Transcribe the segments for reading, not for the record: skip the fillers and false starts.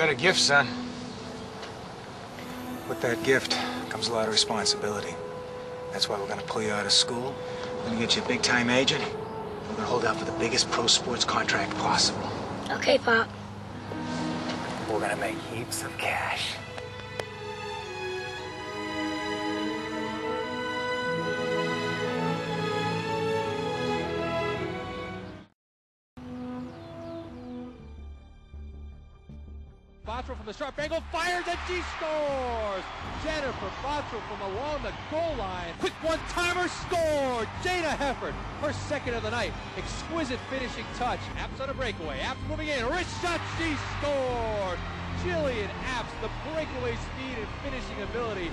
got a gift, son. With that gift comes a lot of responsibility. That's why we're gonna pull you out of school. We're gonna get you a big-time agent. We're gonna hold out for the biggest pro sports contract possible. Okay, Pop. We're gonna make heaps of cash. Bottrell from the sharp angle, fires and she scores! Jennifer Bottrell from along the goal line. Quick one-timer, scored! Jada Hefford, her second of the night. Exquisite finishing touch. Apps on a breakaway. Apps moving in. Wrist shot, she scored! Jillian Apps, the breakaway speed and finishing ability.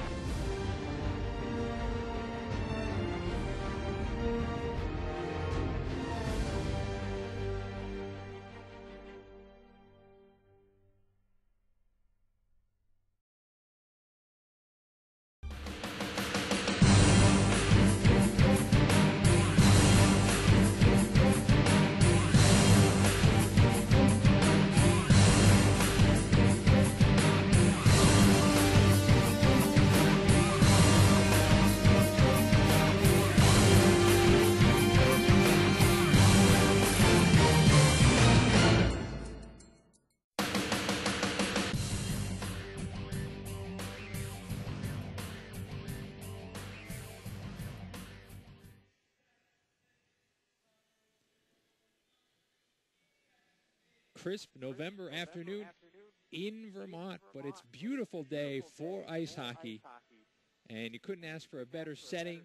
Crisp November afternoon in Vermont, but it's a beautiful day for ice hockey, and you couldn't ask for a better setting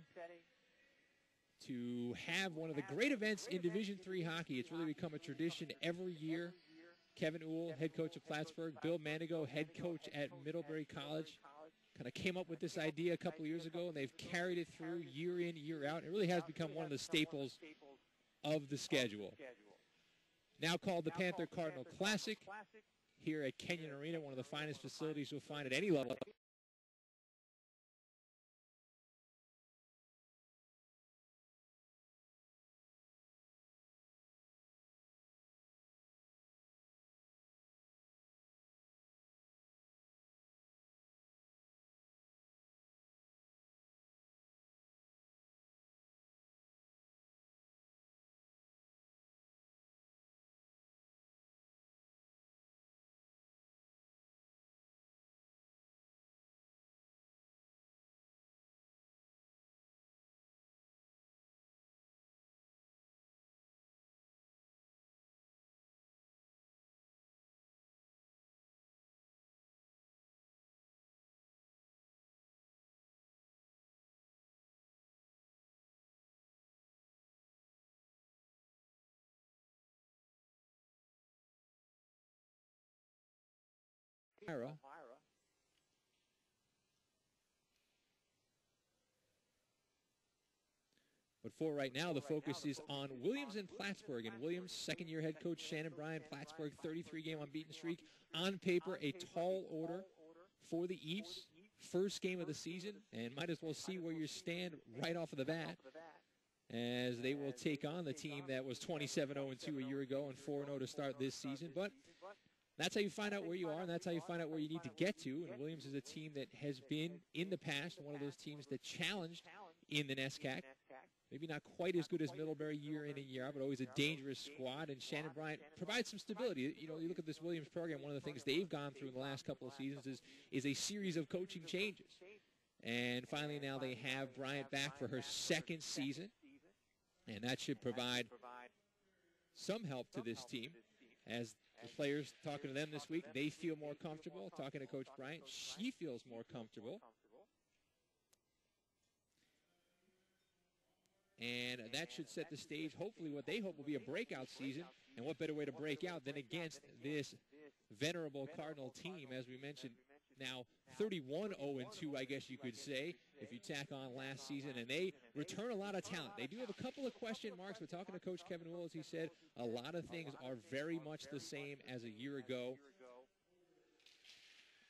to have one of the great events in Division III hockey. It's really become a tradition every year. Kevin Uhl, head coach of Plattsburgh, Bill Manigo, head coach at Middlebury College, kind of came up with this idea a couple years ago, and they've carried it through year in, year out. It really has become one of the staples of the schedule. Now called the Panther Cardinal Classic here at Kenyon Arena, one of the finest facilities you'll find at any level. But for right now, the focus is on Williams and Plattsburgh. And Williams, second-year head coach Shannon Bryant, Plattsburgh, 33-game unbeaten streak. On paper, a tall order for the Eves. First game of the season, and might as well see where you stand right off of the bat, as they will take on the team that was 27-0-2 a year ago and 4-0 to start this season. But that's how you find out where you are, and that's how you find out where you need to get to. And Williams is a team that has been, in the past, one of those teams that challenged in the NESCAC. Maybe not quite as good as Middlebury year in and year out, but always a dangerous squad. And Shannon Bryant provides some stability. You know, you look at this Williams program, one of the things they've gone through in the last couple of seasons is a series of coaching changes. And finally now they have Bryant back for her second season. And that should provide some help to this team. As the players, talking to them this week, they feel more comfortable. Talking to Coach Bryant, she feels more comfortable. And that should set the stage, hopefully, what they hope will be a breakout season. And what better way to break out than against this venerable Cardinal team, as we mentioned, now 31-0-2, I guess you could say, if you tack on last season. And they return a lot of talent. They do have a couple of question marks, but talking to Coach Kevin Uhl, as he said, a lot of things are very much the same as a year ago.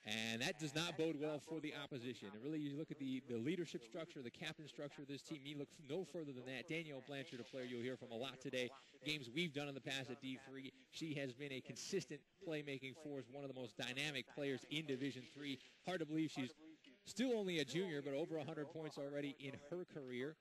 And that does not bode well for the opposition. And really, you look at the leadership structure, the captain structure of this team, you look no further than that. Danielle Blanchard, a player you'll hear from a lot today. Games we've done in the past at D3, she has been a consistent playmaking force, one of the most dynamic players in Division III. Hard to believe she's still only a junior, but over 100 points already in her career.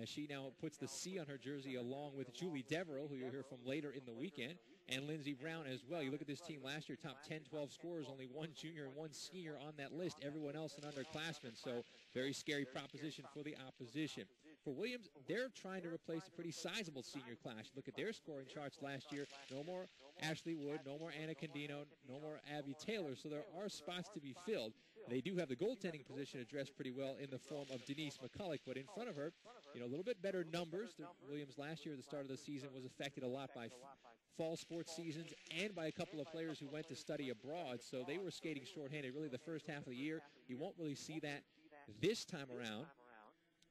She now puts the C on her jersey along with Julie Deverell, who you'll hear from later in the weekend, and Lindsey Brown as well. You look at this team last year, top 10, 12 scorers, only one junior and one senior on that list. Everyone else an underclassman, so very scary proposition for the opposition. For Williams, they're trying to replace a pretty sizable senior class. Look at their scoring charts last year. No more Ashley Wood, no more Anna Condino, no more Abby Taylor, so there are spots to be filled. They do have the goaltending position addressed pretty well in the form of Denise McCulloch, but in front of her, a little bit better numbers. Williams last year at the start of the season was affected a lot by fall sports seasons and by a couple of players who went to study abroad, so they were skating shorthanded really the first half of the year. You won't really see that this time around,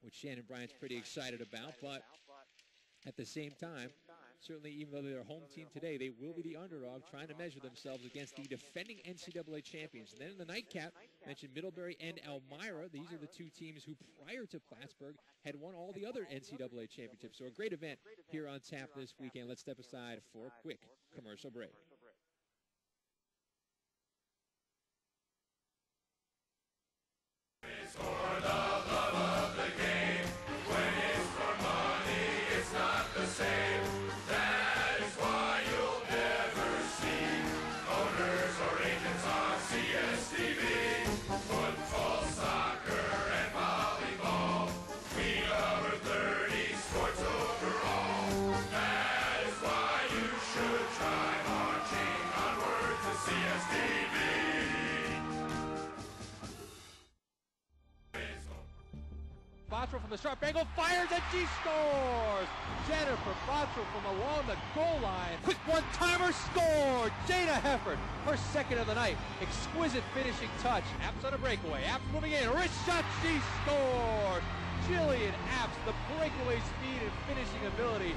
which Shannon Bryant's pretty excited about, but at the same time, certainly even though they're a home team today, they will be the underdog trying to measure themselves against the defending NCAA champions. And then in the nightcap, mentioned Middlebury and Elmira. These are the two teams who, prior to Plattsburgh, had won all the other NCAA championships. So a great event here on tap this weekend. Let's step aside for a quick commercial break. Bottrell from the sharp angle, fires and she scores! Jennifer Bottrell from along the goal line. Quick one-timer, scored! Jada Hefford, her second of the night. Exquisite finishing touch. Apps on a breakaway. Apps moving in. Wrist shot, she scored! Jillian Apps, the breakaway speed and finishing ability.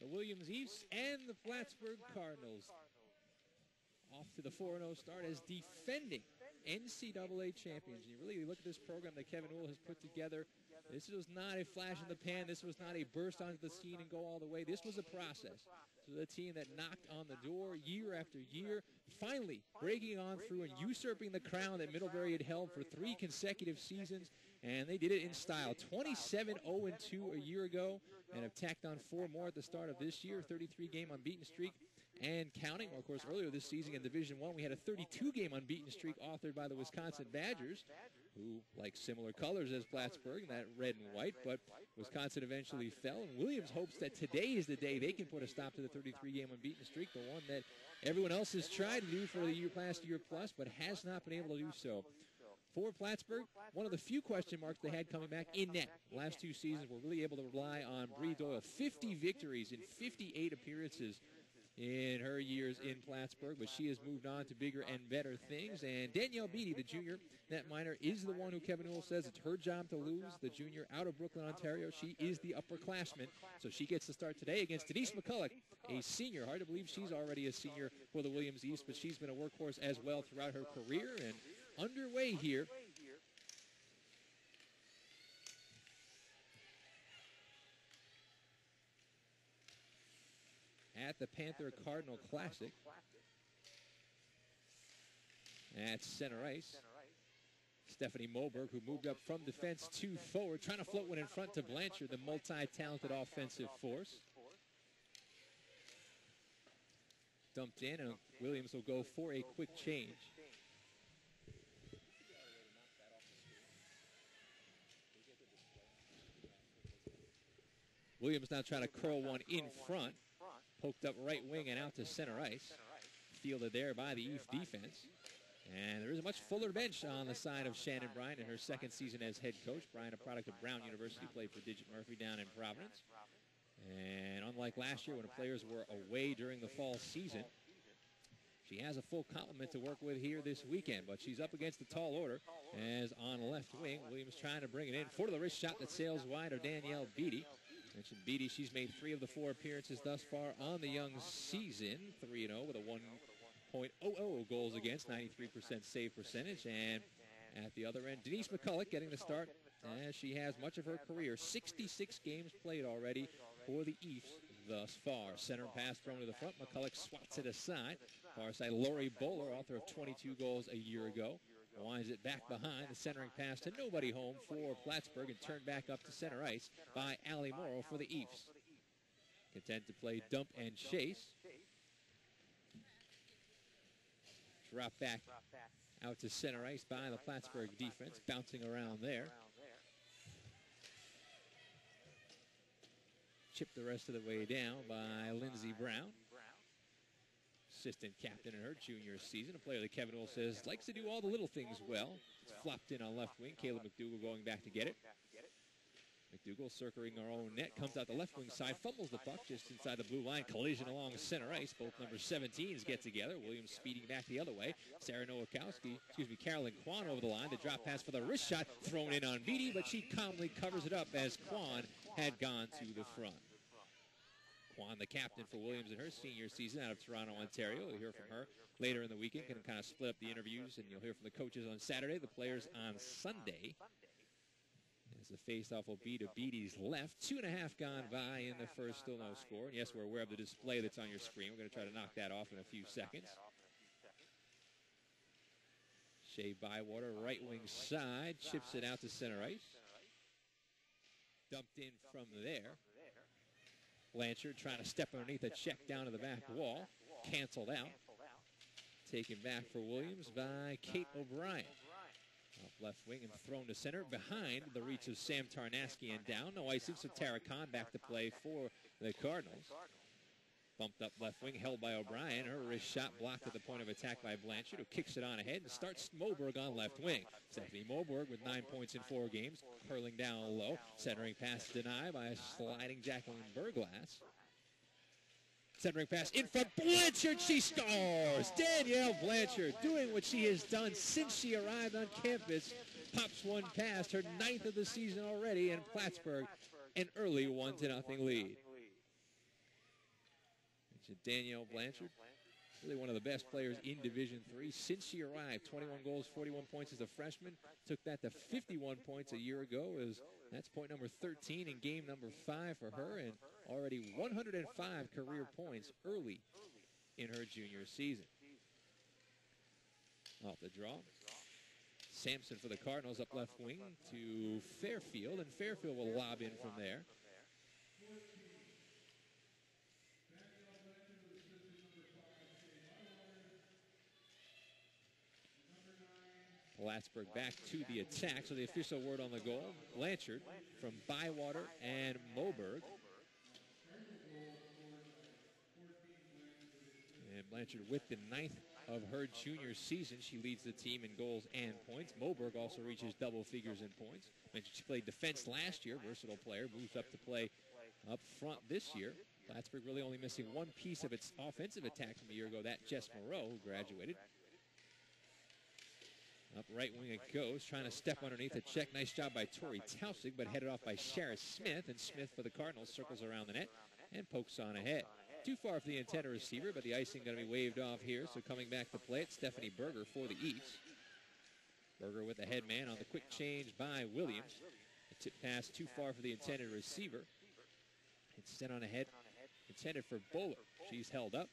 The Williams East and the Plattsburgh Cardinals off to the 4-0 start as defending NCAA champions. You really look at this program that Kevin Wool has put together. This was not a flash in the pan. This was not a burst onto the scene and go all the way. This was a process. So the team that knocked on the door year after year, finally breaking on through and usurping the crown that Middlebury had held for 3 consecutive seasons, and they did it in style. 27-0-2 a year ago, and have tacked on 4 more at the start of this year, 33-game unbeaten streak and counting. Well, of course, earlier this season in Division I, we had a 32-game unbeaten streak authored by the Wisconsin Badgers, who like similar colors as Plattsburgh, that red and white, but Wisconsin eventually fell, and Williams hopes that today is the day they can put a stop to the 33-game unbeaten streak, the one that everyone else has tried to do for the past year plus, but has not been able to do so. For Plattsburgh, one of the few question marks they had coming back in net. Last 2 seasons were really able to rely on Bree Doyle. 50 victories in 58 appearances in her years in Plattsburgh, but she has moved on to bigger and better things. And Danielle Beattie, the junior netminder, is the one who Kevin Newell says it's her job to lose. The junior out of Brooklyn, Ontario. She is the upperclassman, so she gets to start today against Denise McCulloch, a senior. Hard to believe she's already a senior for the Williams East, but she's been a workhorse as well throughout her career. And underway here at the Panther Cardinal Classic at center ice. Stephanie Moberg, who moved up from defense to forward, trying to float one in front to Blanchard, the multi-talented offensive force. Dumped in, and Williams will go for a quick change. Williams now trying to curl one in front. Poked up right wing and out to center ice. Fielded there by the East defense. And there is a much fuller bench on the side of Shannon Bryant in her second season as head coach. Bryant, a product of Brown University, played for Digit Murphy down in Providence. And unlike last year when the players were away during the fall season, she has a full complement to work with here this weekend. But she's up against the tall order as on left wing. Williams trying to bring it in. Foot of the wrist shot that sails wide of Danielle Beattie. Mentioned Beattie, she's made 3 of the 4 appearances thus far on the young season. 3-0 with a 1.00 goals against, 93% save percentage. And at the other end, Denise McCulloch getting the start as she has much of her career. 66 games played already for the East thus far. Center pass thrown to the front. McCulloch swats it aside. Far side, Lori Bowler, author of 22 goals a year ago, winds it back behind. The centering pass to nobody home for Plattsburgh and turned back up to center ice by Allie Morrow for the East. Content to play dump and chase. Drop back out to center ice by the Plattsburgh defense, bouncing around there. Chipped the rest of the way down by Lindsey Brown. Assistant captain in her junior season, a player that Kevin Newell says likes to do all the little things well. It's flopped in on left wing. Kayla McDougall going back to get it. McDougall circling her own net, comes out the left wing side, fumbles the puck just inside the blue line. Collision along center ice. Both number 17s get together. Williams speeding back the other way. Sarah Nowakowski, Carolyn Kwan over the line. The drop pass for the wrist shot thrown in on Beattie, but she calmly covers it up as Kwan had gone to the front. Kwan, the captain for Williams in her senior season out of Toronto, Ontario. You'll hear from her later in the weekend. Going to kind of split up the interviews, and you'll hear from the coaches on Saturday, the players on Sunday. As the faceoff will be to Beattie's left. 2.5 gone by in the first, still no score. And yes, we're aware of the display that's on your screen. We're going to try to knock that off in a few seconds. Shea Bywater, right wing side, chips it out to center ice. Dumped in from there. Blanchard trying to step underneath a check down to the back wall. Canceled out. Taken back for Williams by Kate O'Brien. Off left wing and thrown to center behind the reach of Sam Tarnaski and down. No icing, so Tara Khan back to play for the Cardinals. Bumped up left wing, held by O'Brien. Her wrist shot blocked at the point of attack by Blanchard, who kicks it on ahead and starts Moberg on left wing. Stephanie Moberg with 9 points in 4 games, curling down low. Centering pass denied by a sliding Jacqueline Burglass. Centering pass in front, Blanchard, she scores! Danielle Blanchard doing what she has done since she arrived on campus. Pops one past, her 9th of the season already, and Plattsburgh an early 1-0 lead. Danielle Blanchard, really one of the best players in Division III since she arrived. 21 goals, 41 points as a freshman. Took that to 51 points a year ago. That's point number 13 in game number 5 for her, and already 105 career points early in her junior season. Off the draw. Sampson for the Cardinals up left wing to Fairfield, and Fairfield will lob in from there. Plattsburgh back to the attack, so the official word on the goal, Blanchard from Bywater and Moberg. And Blanchard with the 9th of her junior season. She leads the team in goals and points. Moberg also reaches double figures in points. Mentioned she played defense last year, versatile player, moves up to play up front this year. Plattsburgh really only missing one piece of its offensive attack from a year ago, that Jess Moreau, who graduated. Up right wing it goes, trying to step underneath a check. Nice job by Tori Tausig, but headed off by Shara Smith. And Smith for the Cardinals circles around the net and pokes on ahead. Too far for the intended receiver, but the icing going to be waved off here. So coming back to play it, Stephanie Berger for the Eats. Berger with the head man on the quick change by Williams. A tip pass too far for the intended receiver. Instead on ahead, intended for Bowler. She's held up.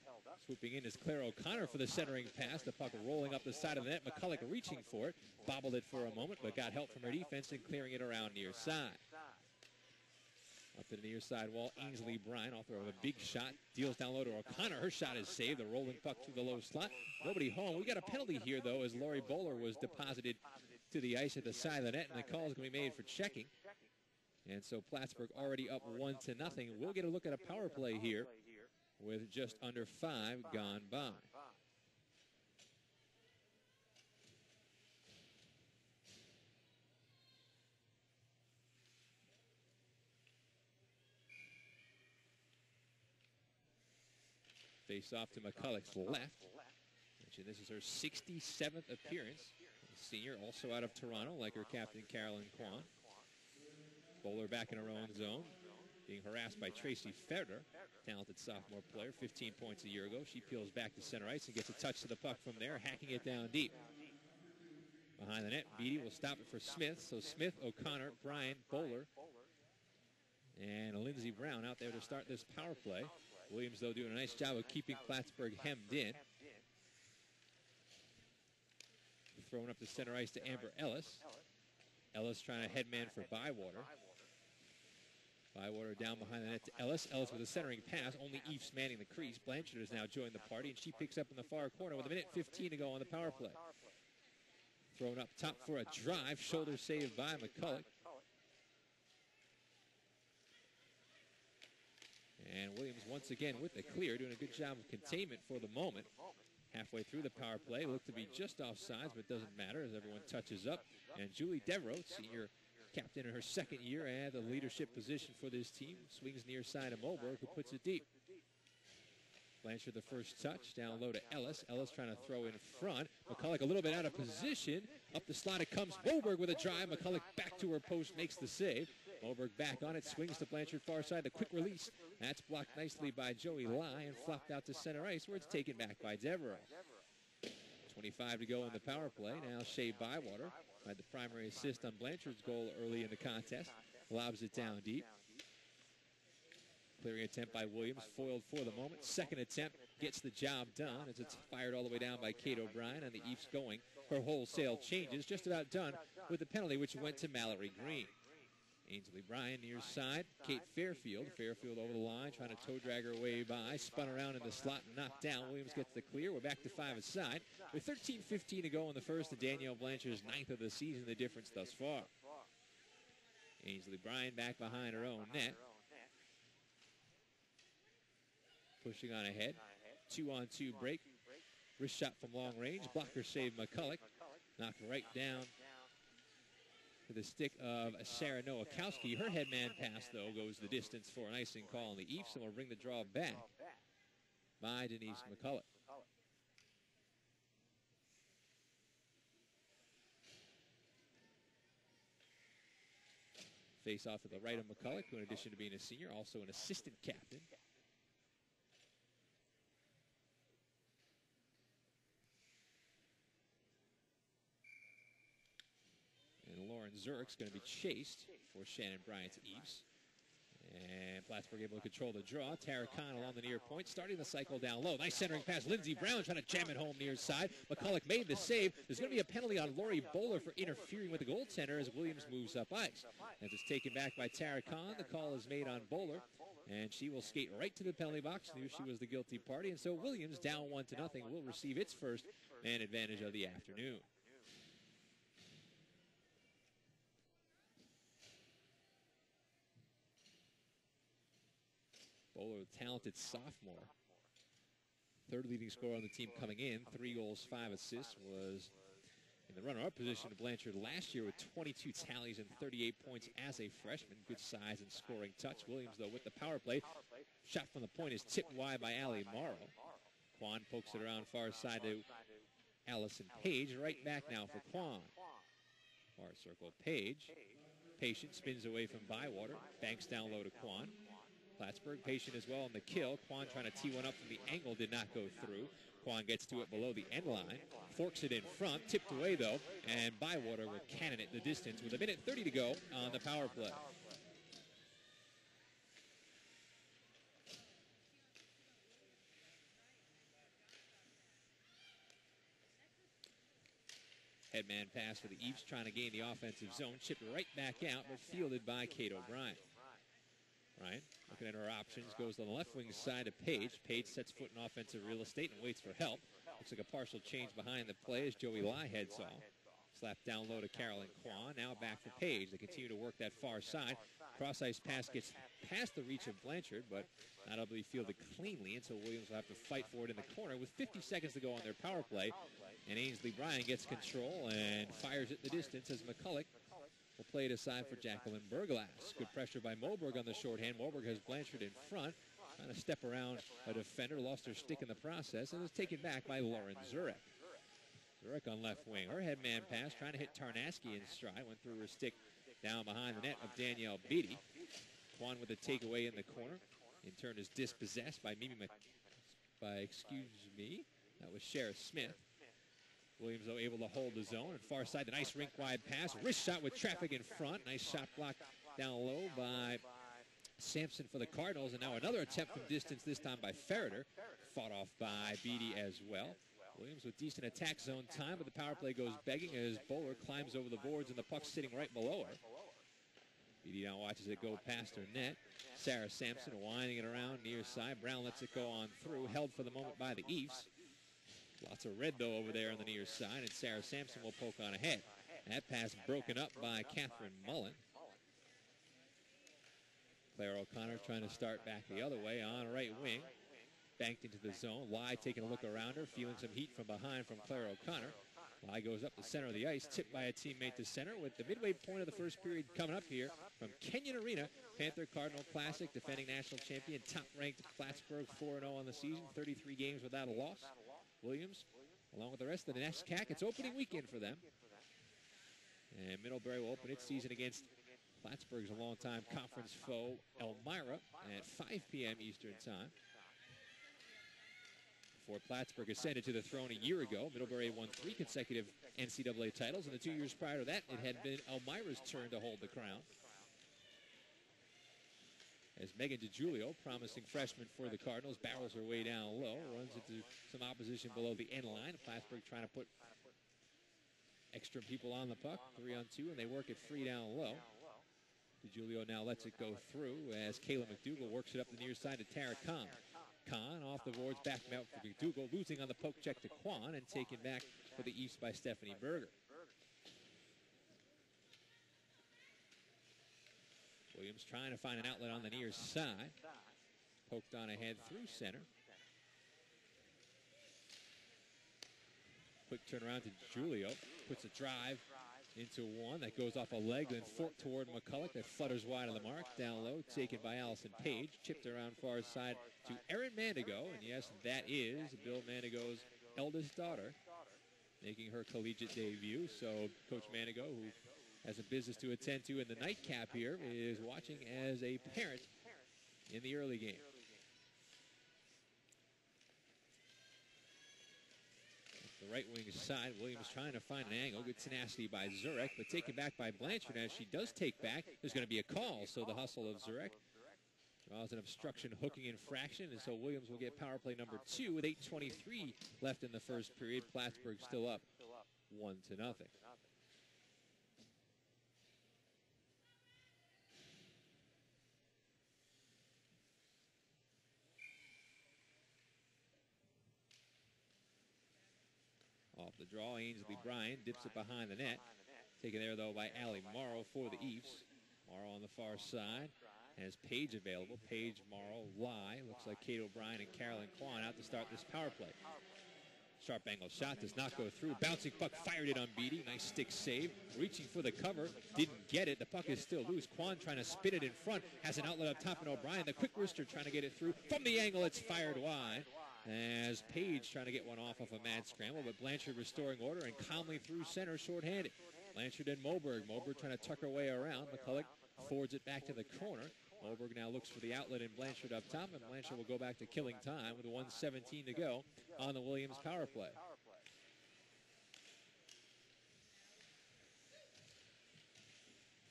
Swooping in is Claire O'Connor for the centering pass. The puck rolling up the side of the net. McCulloch reaching for it. Bobbled it for a moment, but got help from her defense and clearing it around near side. Up to the near side wall, Ainsley Bryan, author of a big shot, deals down low to O'Connor. Her shot is saved. The rolling puck through the low slot. Nobody home. We got a penalty here, though, as Lori Bowler was deposited to the ice at the side of the net, and the call is going to be made for checking. And so Plattsburgh already up 1-0. We'll get a look at a power play here with just under 5 gone by. Face off to McCulloch's left. This is her 67th appearance. Senior, also out of Toronto, like her captain, Carolyn Kwan. Bowler back in her own zone, being harassed by Tracy Ferrer, talented sophomore player, 15 points a year ago. She peels back to center ice and gets a touch to the puck from there, hacking it down deep. Behind the net, Beatty will stop it for Smith. So Smith, O'Connor, Bryan, Bowler, and Lindsey Brown out there to start this power play. Williams, though, doing a nice job of keeping Plattsburgh hemmed in. Throwing up the center ice to Amber Ellis. Ellis trying to headman for Bywater. Bywater down behind the net to Ellis. Ellis with a centering pass. Only Eves manning the crease. Blanchard has now joined the party, and she picks up in the far corner with 1:15 to go on the power play. Thrown up top for a drive. Shoulder saved by McCulloch. And Williams once again with the clear, doing a good job of containment for the moment. Halfway through the power play, looked to be just offsides, but doesn't matter as everyone touches up. And Julie Devereaux, senior captain in her second year at the leadership position for this team, swings near side of Moberg, who puts it deep. Blanchard the first touch, down low to Ellis. Ellis trying to throw in front. McCulloch a little bit out of position. Up the slot it comes. Moberg with a drive. McCulloch back to her post, makes the save. Moberg back on it, swings to Blanchard far side. The quick release. That's blocked nicely by Joey Lai and flopped out to center ice where it's taken back by Devereaux. 25 to go in the power play. Now Shea Bywater had the primary assist on Blanchard's goal early in the contest. Lobs it down deep. Clearing attempt by Williams, foiled for the moment. Second attempt gets the job done as it's fired all the way down by Kate O'Brien, and the Eves going. Her wholesale changes, just about done with the penalty, which went to Mallory Green. Ainsley Bryan near side. Kate Fairfield. Fairfield over the line, trying to toe drag her way by. Spun around in the slot and knocked down. Williams gets the clear. We're back to 5 aside. With 13:15 to go in the first, and Danielle Blanchard's 9th of the season, the difference thus far. Ainsley Bryan back behind her own net. Pushing on ahead. 2-on-2 break. Wrist shot from long range. Blocker save McCulloch. Knocked right down to the stick of Sarah Nowakowski. Her headman pass, though, goes the distance for an icing call on the Eves, and will bring the draw back by Denise McCulloch. Face off to the right of McCulloch, who in addition to being a senior, also an assistant captain. And Lauren Zurich's going to be chased for Shannon Bryant's Eves. And Plattsburgh able to control the draw. Tara Connell on the near point, starting the cycle down low. Nice centering pass. Lindsey Brown trying to jam it home near side. McCulloch made the save. There's going to be a penalty on Lori Bowler for interfering with the goaltender as Williams moves up ice. As it's taken back by Tara Connell, the call is made on Bowler, and she will skate right to the penalty box. Knew she was the guilty party, and so Williams, down 1-0, will receive its first man advantage of the afternoon. Bowler, talented sophomore. third leading scorer on the team coming in. 3 goals, 5 assists. Was in the runner-up position to Blanchard last year with 22 tallies and 38 points as a freshman. Good size and scoring touch. Williams, though, with the power play. Shot from the point is tipped wide by Ali Morrow. Quan pokes it around far side to Allison Page. Right back now for Quan. Far circle, Page. Patient spins away from Bywater. Banks down low to Quan. Plattsburgh patient as well on the kill. Quan trying to tee one up from the angle, did not go through. Quan gets to it below the end line. Forks it in front. Tipped away, though. And Bywater will cannon it the distance with 1:30 to go on the power play. Headman pass for the Eves, trying to gain the offensive zone. Chipped right back out, but fielded by Kate O'Brien. Right, looking at her options, goes on the left wing side to Page. Page sets foot in offensive real estate and waits for help. Looks like a partial change behind the play as Joey Lai heads off. Slapped down low to Carolyn Quan. Now back for Page. They continue to work that far side. Cross-ice pass gets past the reach of Blanchard, but not able to be fielded cleanly, and so Williams will have to fight for it in the corner with 50 seconds to go on their power play. And Ainsley Bryan gets control and fires it the distance as McCulloch will play it aside for Jacqueline Berglass. Good pressure by Moberg on the shorthand. Moberg has Blanchard in front, trying to step around a defender, lost her stick in the process, and is taken back by Lauren Zurek. Zurek on left wing. Her headman pass, trying to hit Tarnaski in stride, went through her stick down behind the net of Danielle Beatty. Quan with a takeaway in the corner. In turn is dispossessed by that was Sheriff Smith. Williams, though, able to hold the zone. And far side, the nice rink-wide pass. Wrist shot with traffic in front. Nice shot block down low by Sampson for the Cardinals. And now another attempt from distance, this time by Ferreter. Fought off by Beatty as well. Williams with decent attack zone time, but the power play goes begging as Bowler climbs over the boards and the puck's sitting right below her. Beatty now watches it go past her net. Sarah Sampson winding it around near side. Brown lets it go on through. Held for the moment by the Eves. Lots of red, though, over there on the near side, and Sarah Sampson will poke on ahead. That pass broken up by Catherine Mullen. Claire O'Connor trying to start back the other way on right wing. Banked into the zone. Lai taking a look around her, feeling some heat from behind from Claire O'Connor. Lai goes up the center of the ice, tipped by a teammate to center with the midway point of the first period coming up here from Kenyon Arena. Panther Cardinal Classic, defending national champion, top-ranked Plattsburgh 4-0 on the season, 33 games without a loss. Williams, along with the rest of the NESCAC, it's opening weekend for them. And Middlebury will open its season against Plattsburgh's longtime conference foe, Elmira, at 5 p.m. Eastern Time. Before Plattsburgh ascended to the throne a year ago, Middlebury won 3 consecutive NCAA titles, and the 2 years prior to that, it had been Elmira's turn to hold the crown. As Megan DiGiulio, promising freshman for the Cardinals, barrels her way down low, runs into some opposition below the end line. Plattsburgh trying to put extra people on the puck, 3-on-2, and they work it free down low. DiGiulio now lets it go through as Kayla McDougall works it up the near side to Tara Kahn. Kahn off the boards, back out for McDougall, losing on the poke check to Quan and taken back for the East by Stephanie Berger. Williams trying to find an outlet on the near side. Poked on ahead through center. Quick turnaround to Julio. Puts a drive into one that goes off a leg, then forked toward McCulloch that flutters wide of the mark. Down low, taken by Allison Page. Chipped around far side to Erin Mandigo. And yes, that is Bill Mandigo's eldest daughter, making her collegiate debut. So Coach Mandigo, who has a business to attend to in the nightcap here, is watching as a parent in the early game. The right wing side, Williams trying to find an angle. Good tenacity by Zurek, but taken back by Blanchard. As she does take back, there's going to be a call. So the hustle of Zurek draws an obstruction hooking infraction, and so Williams will get power play number 2 with 8:23 left in the first period. Plattsburgh still up 1-0. Off the draw, Ainsley Bryan dips it behind the net. Taken there, though, by Ali Morrow for the Eves. Morrow on the far side. has Page available. Page, Morrow, Lai. Looks like Kate O'Brien and Carolyn Kwan out to start this power play. Sharp angle shot does not go through. Bouncing puck fired it on Beatty. Nice stick save. Reaching for the cover. Didn't get it. The puck is still loose. Kwan trying to spin it in front. Has an outlet up top, and O'Brien, the quick wrister, trying to get it through. From the angle, it's fired wide. As Page trying to get one off of a mad scramble, but Blanchard restoring order and calmly through center shorthanded. Blanchard and Moberg. Moberg trying to tuck her way around. McCulloch forwards it back to the corner. Moberg now looks for the outlet in Blanchard up top, and Blanchard will go back to killing time with 1:17 to go on the Williams power play.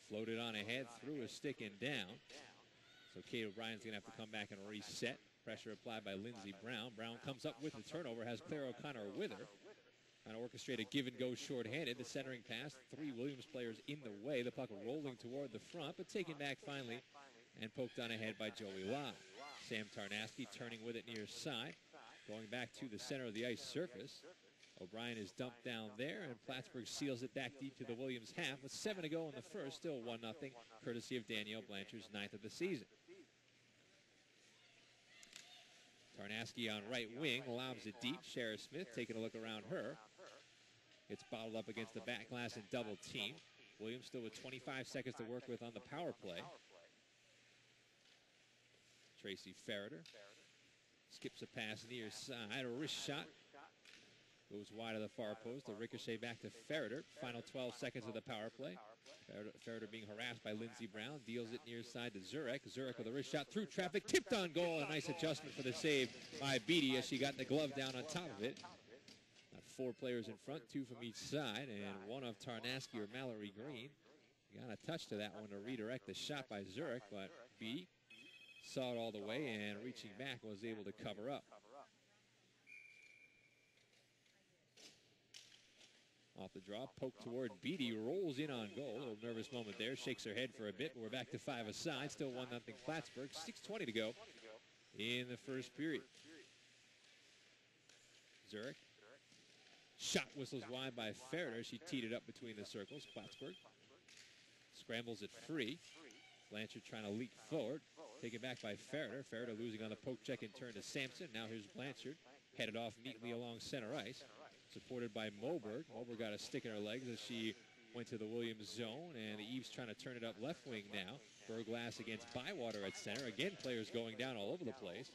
Floated on ahead, through a stick and down. So Kate O'Brien's going to have to come back and reset. Pressure applied by Lindsey Brown. Brown comes up with the turnover, has Claire O'Connor with her. Trying to orchestrate a give-and-go shorthanded. The centering pass, 3 Williams players in the way. The puck rolling toward the front, but taken back finally and poked on ahead by Joey Lai. Sam Tarnasky turning with it near side. Going back to the center of the ice surface. O'Brien is dumped down there, and Plattsburgh seals it back deep to the Williams half with 7 to go in the first. Still 1-0, courtesy of Danielle Blanchard's 9th of the season. Tarnasky on right wing, lobs it deep. Shara Smith taking a look around her. It's bottled up against the back glass and double team. Williams still with 25 seconds to work with on the power play. Tracy Ferreter skips a pass near side. A wrist shot goes wide of the far post. A ricochet back to Ferreter. Final 12 seconds of the power play. Ferreter being harassed by Lindsey Brown. Deals it near side to Zurek. Zurek with a wrist shot through traffic. Tipped on goal. A nice adjustment for the save by Beatty as she got the glove down on top of it. 4 players in front, 2 from each side, and one of Tarnasky or Mallory Green. Got a touch to that one to redirect the shot by Zurek, but Beatty saw it all the way and reaching back was able to cover up. Off the draw, poke toward Beatty, rolls in on goal. A little nervous moment there, shakes her head for a bit, but we're back to 5 aside. Still 1-0 Plattsburgh, 6:20 to go in the first period. Zurek. Shot whistles wide by Ferreter. She teed it up between the circles. Plattsburgh scrambles it free. Blanchard trying to leak forward. Taken back by Ferreter. Ferreter losing on the poke check and turn to Sampson. Now here's Blanchard. Headed off neatly along center ice. Supported by Moberg. Moberg got a stick in her legs as she went to the Williams zone. And the Eves trying to turn it up left wing now. Berglass against Bywater at center. Again, players going down all over the place.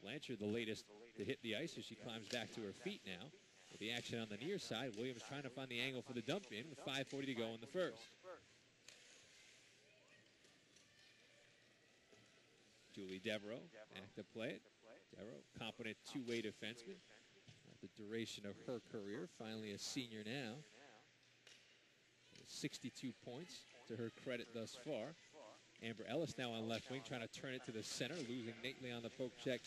Blanchard the latest to hit the ice as she climbs back to her feet now. With the action on the near side, Williams trying to find the angle for the dump in with 5:40 to go in the first. Julie Devereaux back to play it. Devereaux, competent two-way defenseman at the duration of her career. Finally a senior now. 62 points to her credit thus far. Amber Ellis now on left wing, trying to turn it to the center, losing neatly on the poke check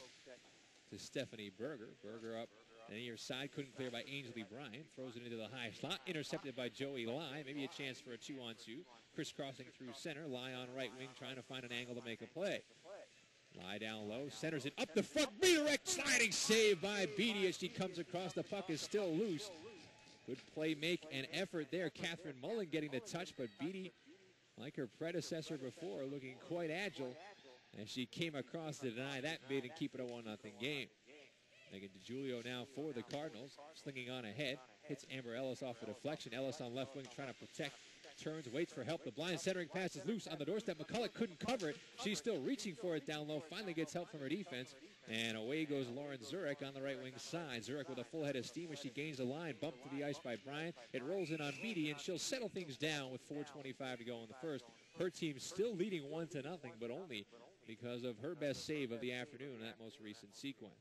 to Stephanie Berger. Berger up the near side, couldn't clear by Ainsley Bryan. Throws it into the high slot, intercepted by Joey Lai. Maybe a chance for a 2-on-2. Crisscrossing through center, Lai on right wing, trying to find an angle to make a play. Lai down low, centers it up the front, redirect, sliding save by Beatty as she comes across. The puck is still loose. Good play, make, and effort there. Catherine Mullen getting the touch, but Beatty, like her predecessor before, looking quite agile as she came across to deny that bid and keep it a 1-0 game. Megan DiGiulio now for the Cardinals, slinging on ahead, hits Amber Ellis off a deflection. Ellis on left wing trying to protect, turns, waits for help. The blind centering pass is loose on the doorstep. McCulloch couldn't cover it. She's still reaching for it down low, finally gets help from her defense, and away goes Lauren Zurek on the right wing side. Zurek with a full head of steam as she gains the line, bumped to the ice by Bryant. It rolls in on Beatty, and she'll settle things down with 4:25 to go in the first. Her team still leading 1-0, but only because of her best save of the afternoon in that most recent sequence.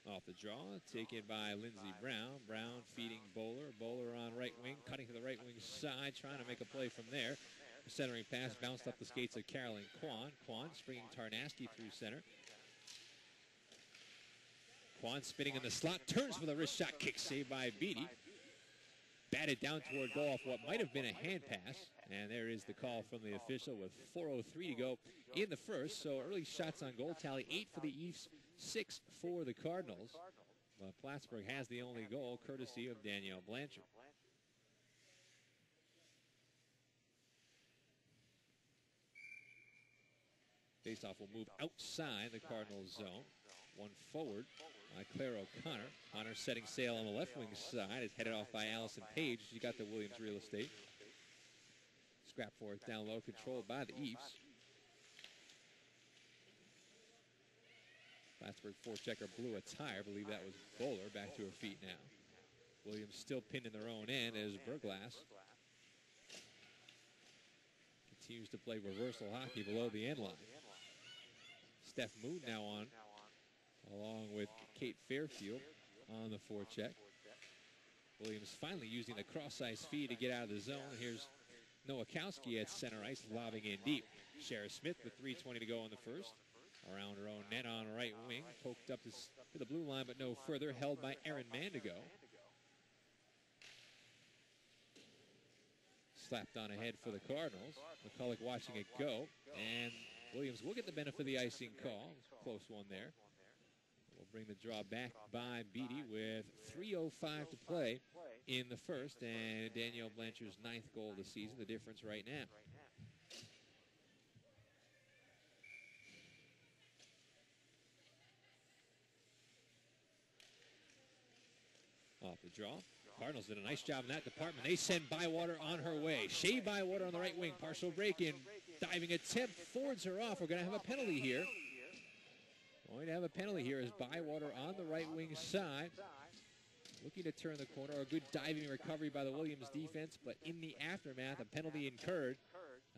Off the draw, taken by Lindsey Brown. Brown feeding Bowler. Bowler on right wing, cutting to the right wing side, trying to make a play from there. The centering pass bounced up the skates of Carolyn Kwan. Kwan springing Tarnasky through center. Kwan spinning in the slot, turns with a wrist shot, kick saved by Beatty. Batted down toward goal off what might have been a hand pass. And there is the call from the official with 4:03 to go in the first. So early shots on goal tally, 8 for the East, 6 for the Cardinals. But Plattsburgh has the only goal, courtesy of Danielle Blanchard. Faceoff will move outside the Cardinals' zone. One forward by Claire O'Connor. O'Connor setting sail on the left wing side. Is headed off by Allison Page. She got the Williams real estate. Scrap for it down low, controlled by the Eves. Plattsburgh forechecker blew a tire. I believe that was Bowler. Back to her feet now. Williams still pinned in their own end as Burglass continues to play reversal hockey below the end line. Steph Moon now on, along with Kate Fairfield on the forecheck. Williams finally using the cross-ice feed to get out of the zone. Here's Nowakowski at center ice, lobbing in deep. Shara Smith with 3:20 to go in the first. Around her own net on right wing. Poked up to the blue line, but no further. Held by Erin Mandigo. Slapped on ahead for the Cardinals. McCulloch watching it go. And Williams will get the benefit of the icing call. Close one there. We'll bring the draw back by Beattie with 3:05 to play in the first. And Danielle Blanchard's 9th goal of the season. The difference right now. Off the draw. Cardinals did a nice job in that department. They send Bywater on her way. Shea Bywater on the right wing. Partial break-in. Diving attempt. Forwards her off. We're going to have a penalty here. Going to have a penalty here as Bywater on the right wing side. Looking to turn the corner. A good diving recovery by the Williams defense. But in the aftermath, a penalty incurred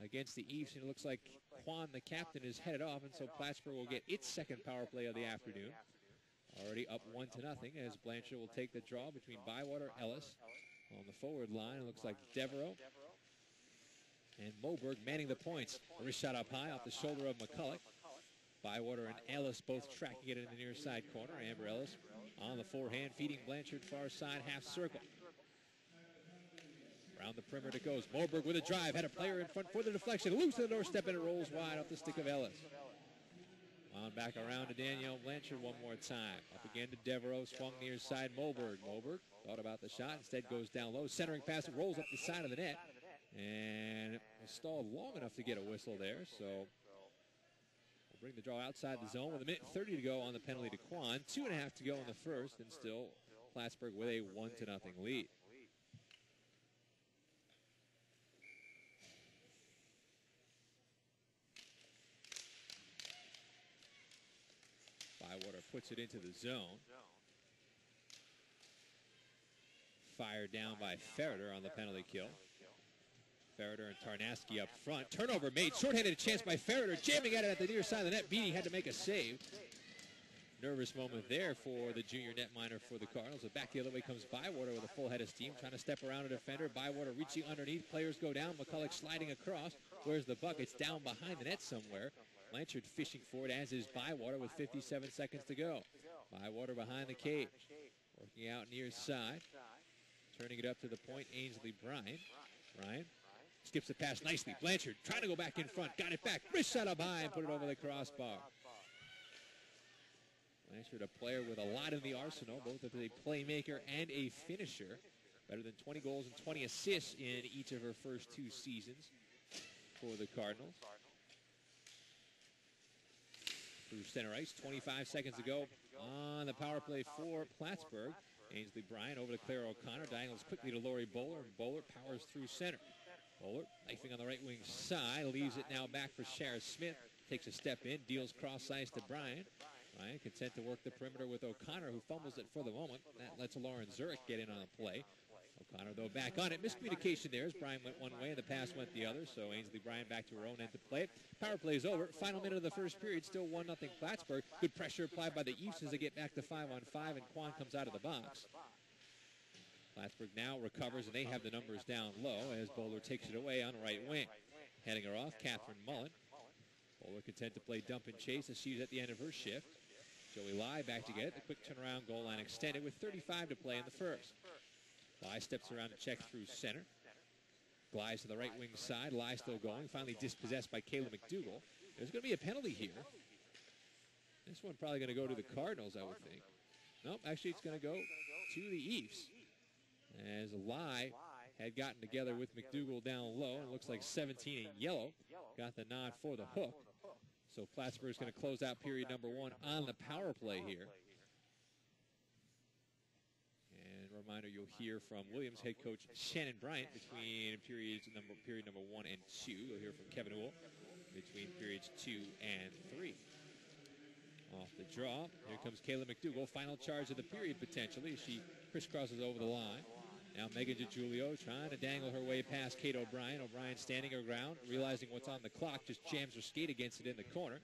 against the Eves. And it looks like Kwan, the captain, is headed off. And so Plattsburgh will get its second power play of the afternoon. Already up 1-0 as Blanchard will take the draw between Bywater, Ellis on the forward line. It looks like Devereaux and Moberg manning the points. A wrist shot up high off the shoulder of McCulloch. Bywater and Ellis both tracking it in the near side corner. Amber Ellis on the forehand, feeding Blanchard far side half circle. Around the perimeter it goes. Moberg with a drive. Had a player in front for the deflection. Loose to the doorstep and it rolls wide off the stick of Ellis. On back around to Danielle Blanchard one more time. Up again to Devereaux, swung near side Moberg. Moberg thought about the shot, instead goes down low. Centering pass, it rolls up the side of the net. And it was stalled long enough to get a whistle there. So we'll bring the draw outside the zone with 1:30 to go on the penalty to Kwan. 2.5 to go in the first, and still Plattsburgh with a 1-0 lead. Bywater puts it into the zone. Fired down by Ferreter on the penalty kill. Ferreter and Tarnaski up front. Turnover made. Short-handed chance by Ferreter. Jamming at it at the near side of the net. Beattie had to make a save. Nervous moment there for the junior netminer for the Cardinals. But back the other way comes Bywater with a full head of steam. Trying to step around a defender. Bywater reaching underneath. Players go down. McCulloch sliding across. Where's the puck? It's down behind the net somewhere. Blanchard fishing for it, as is Bywater with 57 seconds to go. Bywater behind the cage. Working out near side. Turning it up to the point, Ainsley Bryan. Bryan skips the pass nicely. Blanchard trying to go back in front. Got it back. Wrist shot up high and put it over the crossbar. Blanchard, a player with a lot in the arsenal, both as a playmaker and a finisher. Better than 20 goals and 20 assists in each of her first 2 seasons for the Cardinals. Through center ice, 25 seconds to go on the power play for Plattsburgh. Ainsley Bryan over to Claire O'Connor. Diagonals quickly to Lori Bowler. Bowler powers through center. Bowler knifing on the right wing side. Leaves it now back for Shara Smith. Takes a step in. Deals cross ice to Bryan. Bryan content to work the perimeter with O'Connor, who fumbles it for the moment. That lets Lauren Zurich get in on the play. O'Connor, though, back on it. Miscommunication there as Bryan went one way and the pass went the other. So Ainsley Bryan back to her own end to play it. Power play is over. Final minute of the first period. Still 1-0 Plattsburgh. Good pressure applied by the Eves as they get back to 5-on-5, and Kwan comes out of the box. Plattsburgh now recovers, and they have the numbers down low as Bowler takes it away on right wing. Heading her off, Catherine Mullen. Bowler content to play dump and chase as she's at the end of her shift. Joey Lai back to get it. The quick turnaround, goal line extended with 35 to play in the first. Lai steps around to check through center. Glides to the right wing side. Lai still going. Finally dispossessed by Kayla McDougall. There's going to be a penalty here. This one probably going to go to the Cardinals, I would think. Nope, actually it's going to go to the Eves. As Lai had gotten together with McDougal down low. It looks like 17 in yellow got the nod for the hook. So Plattsburgh's going to close out period number 1 on the power play here. And a reminder, you'll hear from Williams head coach Shannon Bryant between period number 1 and 2. You'll hear from Kevin Uhl between periods 2 and 3. Off the draw, here comes Kayla McDougal, final charge of the period potentially. She crisscrosses over the line. Now Megan DiGiulio trying to dangle her way past Kate O'Brien. O'Brien standing her ground, realizing what's on the clock, just jams her skate against it in the corner.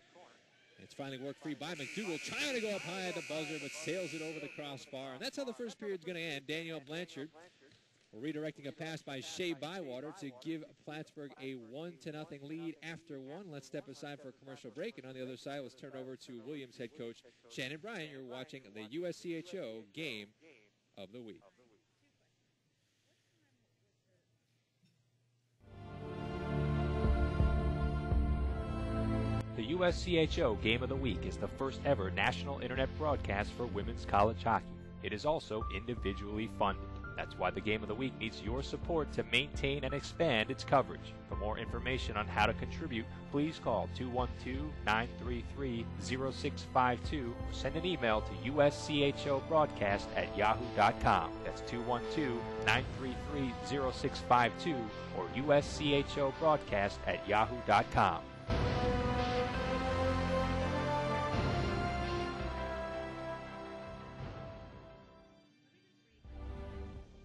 It's finally worked free by McDougal, trying to go up high at the buzzer, but sails it over the crossbar. And that's how the first period's going to end. Danielle Blanchard redirecting a pass by Shea Bywater to give Plattsburgh a 1-0 lead after 1. Let's step aside for a commercial break, and on the other side, let's turn over to Williams head coach Shannon Bryant. You're watching the USCHO Game of the Week. The USCHO Game of the Week is the first ever national internet broadcast for women's college hockey. It is also individually funded. That's why the Game of the Week needs your support to maintain and expand its coverage. For more information on how to contribute, please call 212-933-0652 or send an email to uschobroadcast@yahoo.com. That's 212-933-0652 or uschobroadcast@yahoo.com.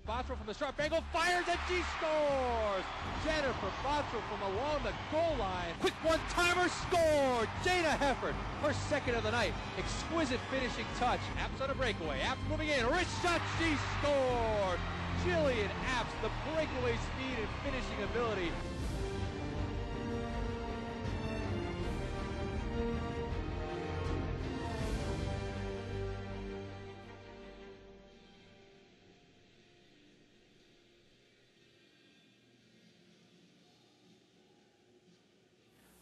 Bottrell from the sharp angle, fires and she scores! Jennifer Bottrell from along the goal line. Quick one-timer, scored! Jada Hefford, her second of the night. Exquisite finishing touch. Apps on a breakaway. Apps moving in. Wrist shot, she scored! Jillian Apps, the breakaway speed and finishing ability.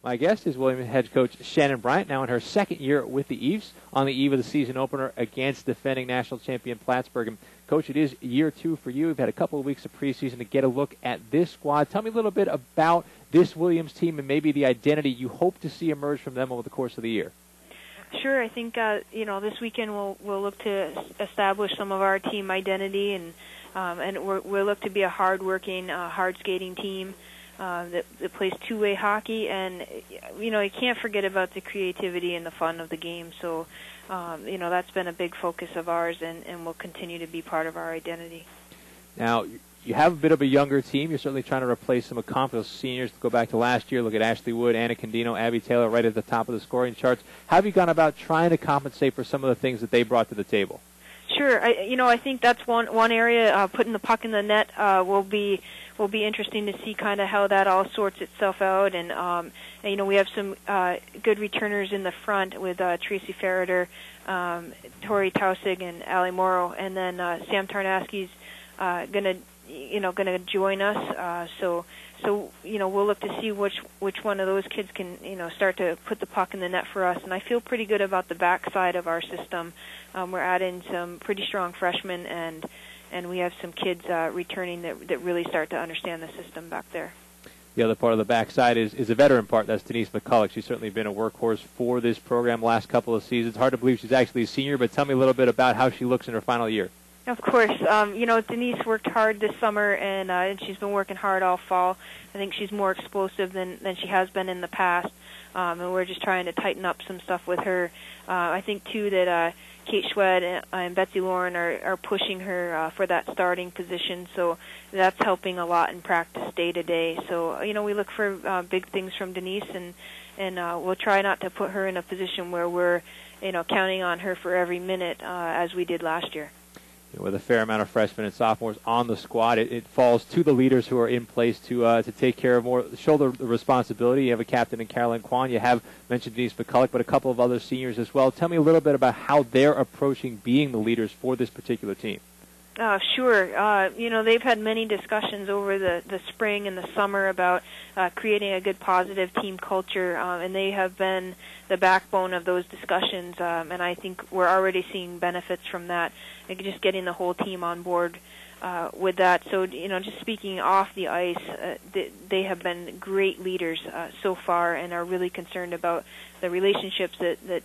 My guest is Williams head coach Shannon Bryant, now in her second year with the Eves, on the eve of the season opener against defending national champion Plattsburgh. And Coach, it is year 2 for you. We've had a couple of weeks of preseason to get a look at this squad. Tell me a little bit about this Williams team and maybe the identity you hope to see emerge from them over the course of the year. Sure, I think this weekend we'll look to establish some of our team identity, and we'll look to be a hard-working, hard-skating team. That plays two-way hockey, and you can't forget about the creativity and the fun of the game. So, that's been a big focus of ours, and will continue to be part of our identity. Now, you have a bit of a younger team. You're certainly trying to replace some accomplished seniors. Go back to last year. Look at Ashley Wood, Anna Condino, Abby Taylor, right at the top of the scoring charts. How have you gone about trying to compensate for some of the things that they brought to the table? Sure, I think that's one area. Putting the puck in the net will be interesting to see kind of how that all sorts itself out. And we have some good returners in the front with Tracy Ferreter, Tori Tausig, and Allie Morrow, and then Sam Tarnaski's gonna join us. So we'll look to see which one of those kids can start to put the puck in the net for us. And I feel pretty good about the backside of our system. We're adding some pretty strong freshmen, and we have some kids returning that really start to understand the system back there. The other part of the backside is a veteran part. That's Denise McCulloch. She's certainly been a workhorse for this program last couple of seasons. Hard to believe she's actually a senior, but tell me a little bit about how she looks in her final year. Of course. Denise worked hard this summer, and she's been working hard all fall. I think she's more explosive than she has been in the past, and we're just trying to tighten up some stuff with her. I think, too, that Kate Schwed and Betsy Lauren are pushing her for that starting position, so that's helping a lot in practice day to day. So, we look for big things from Denise, and we'll try not to put her in a position where we're, counting on her for every minute as we did last year. With a fair amount of freshmen and sophomores on the squad, it falls to the leaders who are in place to take care of shoulder the responsibility. You have a captain in Carolyn Kwan. You have mentioned Denise McCulloch, but a couple of other seniors as well. Tell me a little bit about how they're approaching being the leaders for this particular team. Sure. They've had many discussions over the spring and the summer about creating a good positive team culture, and they have been the backbone of those discussions, and I think we're already seeing benefits from that, like just getting the whole team on board with that. So, just speaking off the ice, they have been great leaders so far and are really concerned about the relationships that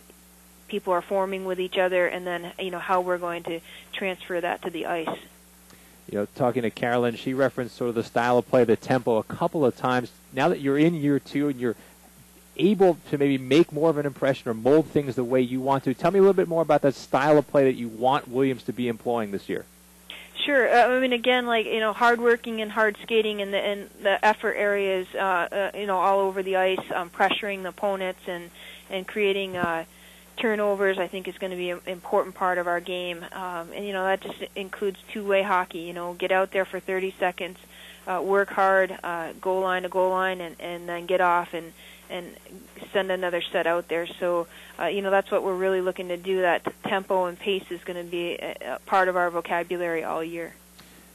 people are forming with each other, and then how we're going to transfer that to the ice. Talking to Carolyn, she referenced sort of the style of play, the tempo a couple of times. Now that you're in year 2 and you're able to maybe make more of an impression or mold things the way you want to, tell me a little bit more about that style of play that you want Williams to be employing this year. Sure. Again, hardworking and hard skating in the effort areas, all over the ice, pressuring the opponents and creating turnovers, I think, is going to be an important part of our game. That just includes two-way hockey. Get out there for 30 seconds, work hard, goal line to goal line, and then get off and send another set out there. So, that's what we're really looking to do. That tempo and pace is going to be a part of our vocabulary all year.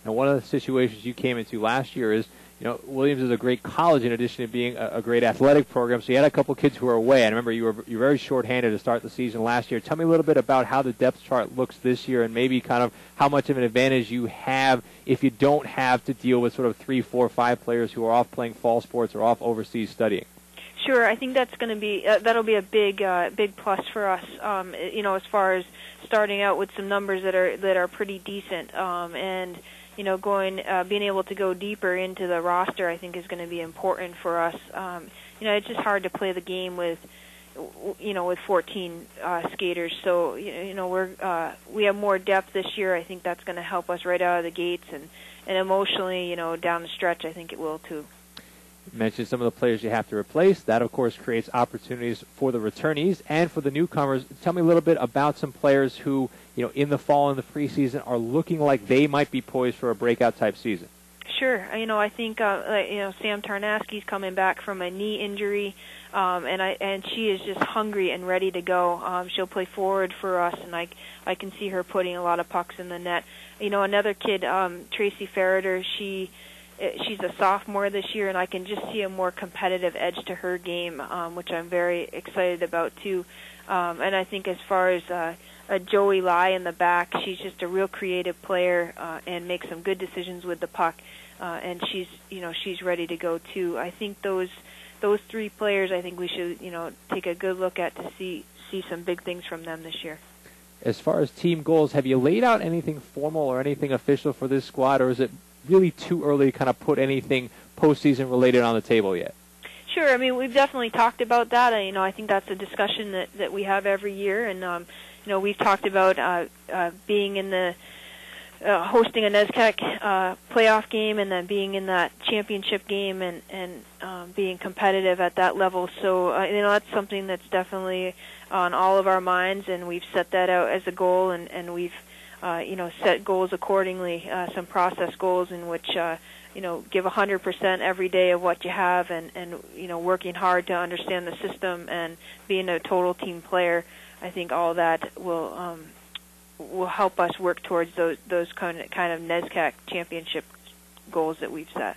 Now, one of the situations you came into last year is, Williams is a great college in addition to being a great athletic program. So you had a couple kids who were away. I remember you were very shorthanded to start the season last year. Tell me a little bit about how the depth chart looks this year, and maybe kind of how much of an advantage you have if you don't have to deal with sort of 3, 4, 5 players who are off playing fall sports or off overseas studying. Sure, I think that's going to be that'll be a big plus for us. As far as starting out with some numbers that are pretty decent, and being able to go deeper into the roster, I think, is going to be important for us. It's just hard to play the game with 14 skaters. So, we have more depth this year. I think that's going to help us right out of the gates, and emotionally, down the stretch, I think it will too. You mentioned some of the players you have to replace. That, of course, creates opportunities for the returnees and for the newcomers. Tell me a little bit about some players who, in the fall and the preseason are looking like they might be poised for a breakout-type season. Sure. I think, Sam Tarnaski's coming back from a knee injury, and she is just hungry and ready to go. She'll play forward for us, and I can see her putting a lot of pucks in the net. Another kid, Tracy Ferreter, she's a sophomore this year, and I can just see a more competitive edge to her game, which I'm very excited about too. And I think as far as a Joey Lai in the back, she's just a real creative player and makes some good decisions with the puck, and she's ready to go too. I think those 3 players, I think we should take a good look at to see some big things from them this year. As far as team goals, have you laid out anything formal or anything official for this squad, or is it really too early to kind of put anything postseason related on the table yet? Sure. We've definitely talked about that. I think that's a discussion that we have every year, and we've talked about being in the hosting a NESCAC playoff game, and then being in that championship game, and being competitive at that level. So that's something that's definitely on all of our minds, and we've set that out as a goal, and we've set goals accordingly, some process goals in which, give 100% every day of what you have, and working hard to understand the system and being a total team player. I think all that will help us work towards those kind of NESCAC championship goals that we've set.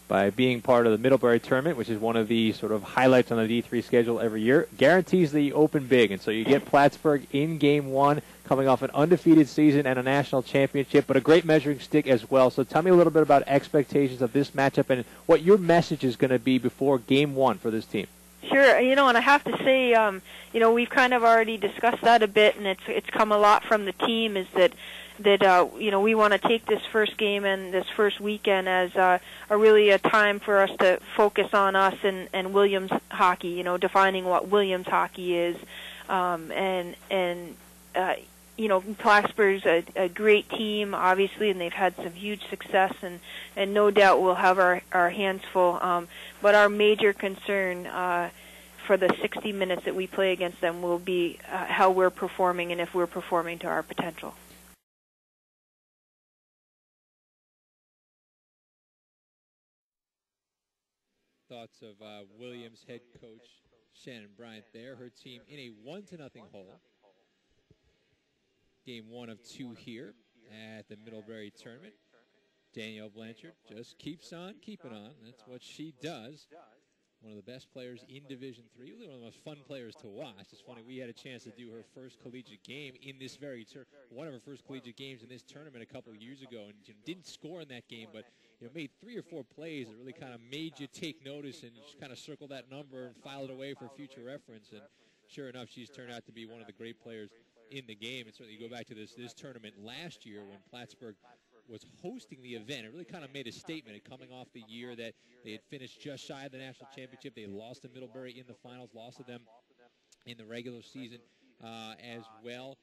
By being part of the Middlebury tournament, which is one of the sort of highlights on the D3 schedule every year, guarantees that you open big. And so you get Plattsburgh in Game 1, coming off an undefeated season and a national championship, but a great measuring stick as well. So tell me a little bit about expectations of this matchup and what your message is going to be before Game 1 for this team. Sure, and I have to say, we've kind of already discussed that a bit, and it's come a lot from the team, is that we want to take this first game and this first weekend as a really a time for us to focus on us and Williams hockey, defining what Williams hockey is, Plattsburgh's a great team, obviously, and they've had some huge success, and no doubt we'll have our hands full. But our major concern for the 60 minutes that we play against them will be how we're performing and if we're performing to our potential. Thoughts of Williams head coach Shannon Bryant there. Her team in a 1-0 hole. Game 1 of 2 here at the Middlebury tournament. Danielle Blanchard just keeps on keeping on. That's what she does. One of the best players in Division III, really one of the most fun players to watch. It's funny, we had a chance to do her first collegiate game in this very one of her first collegiate games in this tournament a couple of years ago, and didn't score in that game, but made 3 or 4 plays that really kind of made you take notice and just kind of circle that number and file it away for future reference. And sure enough, she's turned out to be one of the great players in the game. And certainly you go back to this tournament last year when Plattsburgh was hosting the event. It really kind of made a statement coming off the year that they had finished just shy of the national championship. They lost to Middlebury in the finals, lost to them in the regular season as well.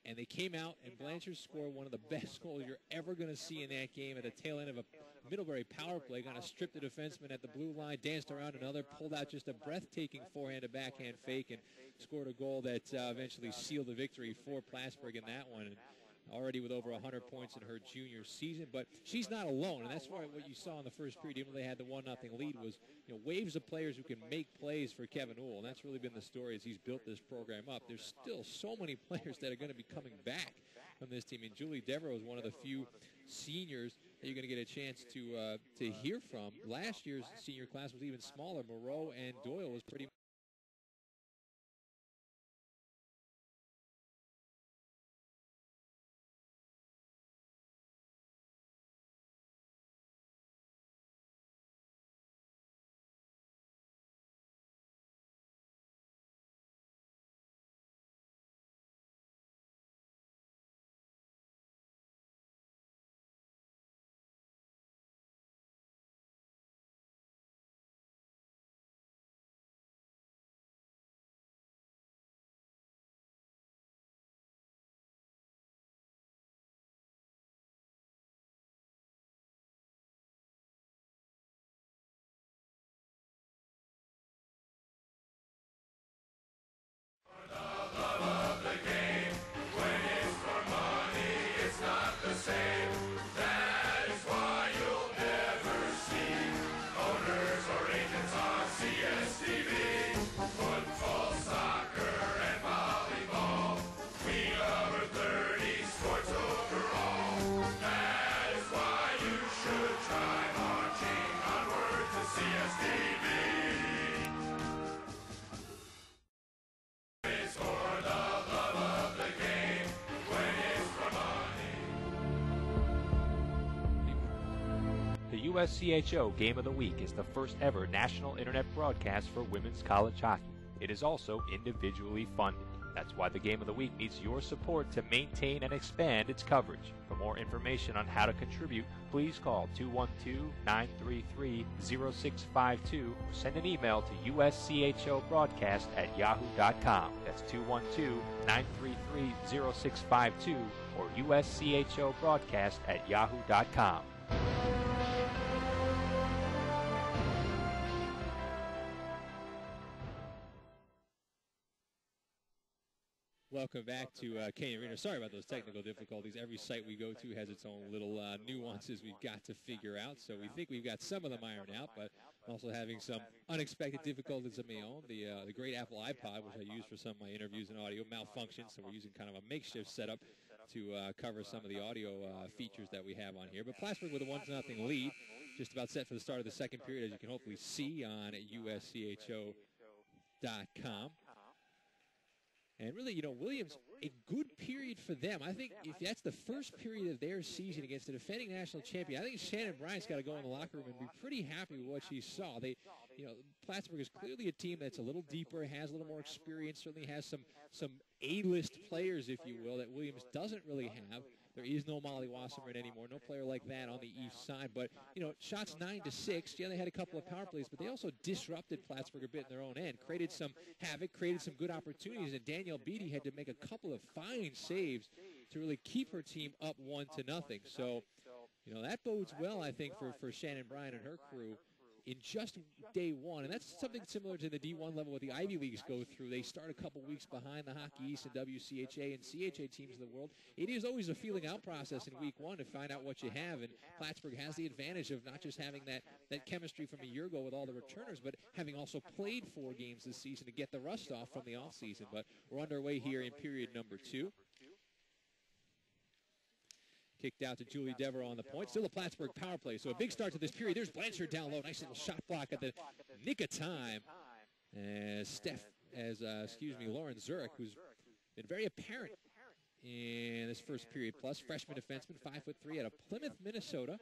And they came out, and Blanchard scored one of the best goals you're ever going to see in that game at the tail end of a Middlebury power play. Kind of stripped the defenseman at the blue line, danced around another, pulled out just a breathtaking forehand to backhand fake, and scored a goal that eventually sealed the victory for Plattsburgh in that one. And already with over 100 points in her junior season, but she's not alone, and that's why what you saw in the first period, even though they had the 1-0 lead, was waves of players who can make plays for Kevin Uhl, and that's really been the story as he's built this program up. There's still so many players that are going to be coming back from this team, and Julie Devereaux is one of the few seniors that you're going to get a chance to hear from. Last year's senior class was even smaller. Moreau and Doyle was pretty The USCHO Game of the Week is the first ever national internet broadcast for women's college hockey. It is also individually funded. That's why the Game of the Week needs your support to maintain and expand its coverage. For more information on how to contribute, please call 212-933-0652 or send an email to uschobroadcast@yahoo.com. That's 212-933-0652 or uschobroadcast@yahoo.com. Welcome back to Canyon Arena. Sorry about those technical difficulties. Every site we go to has its own little nuances we've got to figure out. So we think we've got some of them ironed out, but I'm also having some unexpected difficulties of my own. The great Apple iPod, which I use for some of my interviews and audio, malfunctioned, so we're using kind of a makeshift setup to cover some of the audio features that we have on here. But Plattsburgh with a 1-0 lead, just about set for the start of the second period, as you can hopefully see on USCHO.com. And really, Williams, a good period for them. I think if that's the first period of their season against the defending national champion, I think Shannon Bryant's got to go in the locker room and be pretty happy with what she saw. Plattsburgh is clearly a team that's a little deeper, has a little more experience, certainly has some A-list players, if you will, that Williams doesn't really have. There is no Molly Wasserman anymore, no player like that on the east side. But, shots 9-6. Yeah, they had a couple of power plays, but they also disrupted Plattsburgh a bit in their own end, created some havoc, created some good opportunities, and Danielle Beatty had to make a couple of fine saves to really keep her team up 1-0. So, that bodes well, I think, for Shannon Bryant and her crew in just day one. And that's something similar to the D1 level what the Ivy Leagues go through. They start a couple weeks behind the Hockey East and WCHA and CHA teams in the world. It is always a feeling out process in week one to find out what you have. And Plattsburgh has the advantage of not just having that chemistry from a year ago with all the returners, but having also played 4 games this season to get the rust off from the offseason. But we're underway here in period number 2. Kicked out to Julie Devereaux on the point. Still a Plattsburgh power play. So a big start to this period. There's Blanchard down low. Nice little shot block at the nick of time. As Lauren Zurich, who's been very apparent in this first period plus. Freshman defenseman, 5'3", out of Plymouth, Minnesota.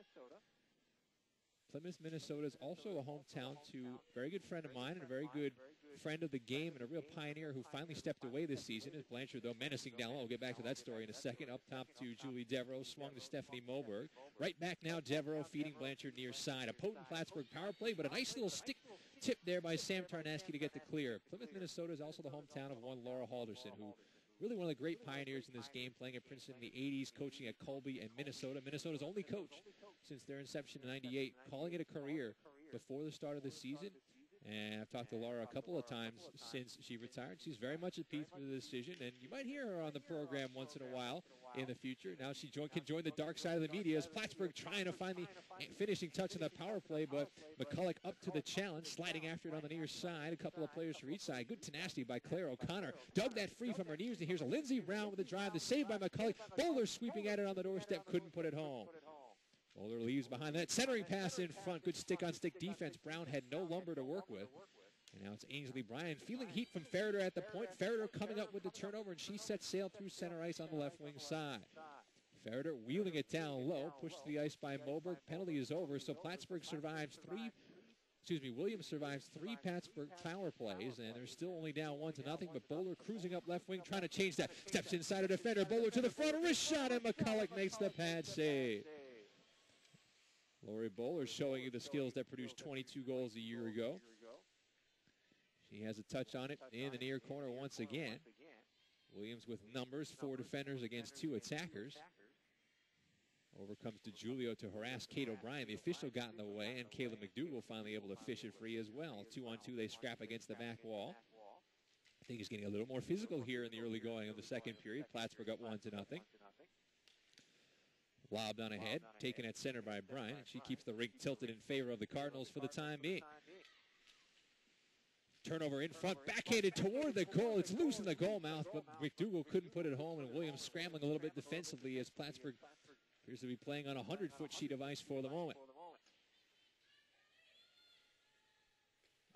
Plymouth, Minnesota is also a hometown to a very good friend of mine and a very good friend of the game and a real pioneer who finally stepped away this season. Is Blanchard, though, menacing down low. We'll get back to that story in a second. Up top to Julie Devereaux, swung to Stephanie Moberg. Right back now, Devereaux feeding Blanchard near side. A potent Plattsburgh power play, but a nice little stick tip there by Sam Tarnaski to get the clear. Plymouth, Minnesota is also the hometown of one Laura Halderson, who really one of the great pioneers in this game, playing at Princeton in the 80s, coaching at Colby and Minnesota. Minnesota's only coach since their inception in '98, calling it a career before the start of the season. And I've talked to Laura a couple of times since she retired. She's very much at peace with the decision, and you might hear her on the program once in a while in the future. Now she can join the dark side of the media as Plattsburgh trying to find the finishing touch on the power play, but McCulloch up to the challenge, sliding after it on the near side. A couple of players for each side. Good tenacity by Claire O'Connor. Dug that free from her knees, and here's a Lindsey Brown with a drive. The save by McCulloch. Bowler sweeping at it on the doorstep, couldn't put it home. Bowler leaves behind that. Centering pass in front. Good stick-on-stick defense. Brown had no lumber to work with. And now it's Ainsley Bryan feeling heat from Ferreter at the point. Ferreter coming up with the turnover, and she sets sail through center ice on the left wing side. Ferreter wheeling it down low, pushed to the ice by Moberg. Penalty is over, so Williams survives three Plattsburgh power plays, and they're still only down 1-0, but Bowler cruising up left wing, trying to change that. Steps inside a defender. Bowler to the front, a wrist shot, and McCulloch makes the pad save. Lori Bowler showing you the skills that produced 22 goals a year ago. She has a touch on it in the near corner once again. Williams with numbers, 4 defenders against 2 attackers. Over comes DiGiulio to harass Kate O'Brien. The official got in the way, and Kayla McDougall finally able to fish it free as well. 2-on-2, they scrap against the back wall. I think it's getting a little more physical here in the early going of the second period. Plattsburgh up 1-0. Lobbed on ahead, taken at center by Bryant. She keeps the rink tilted in favor of the Cardinals for the time being. Turnover in front, backhanded toward the goal. It's loose in the goal mouth, but McDougall couldn't put it home, and Williams scrambling a little bit defensively as Plattsburgh appears to be playing on a 100-foot sheet of ice for the moment.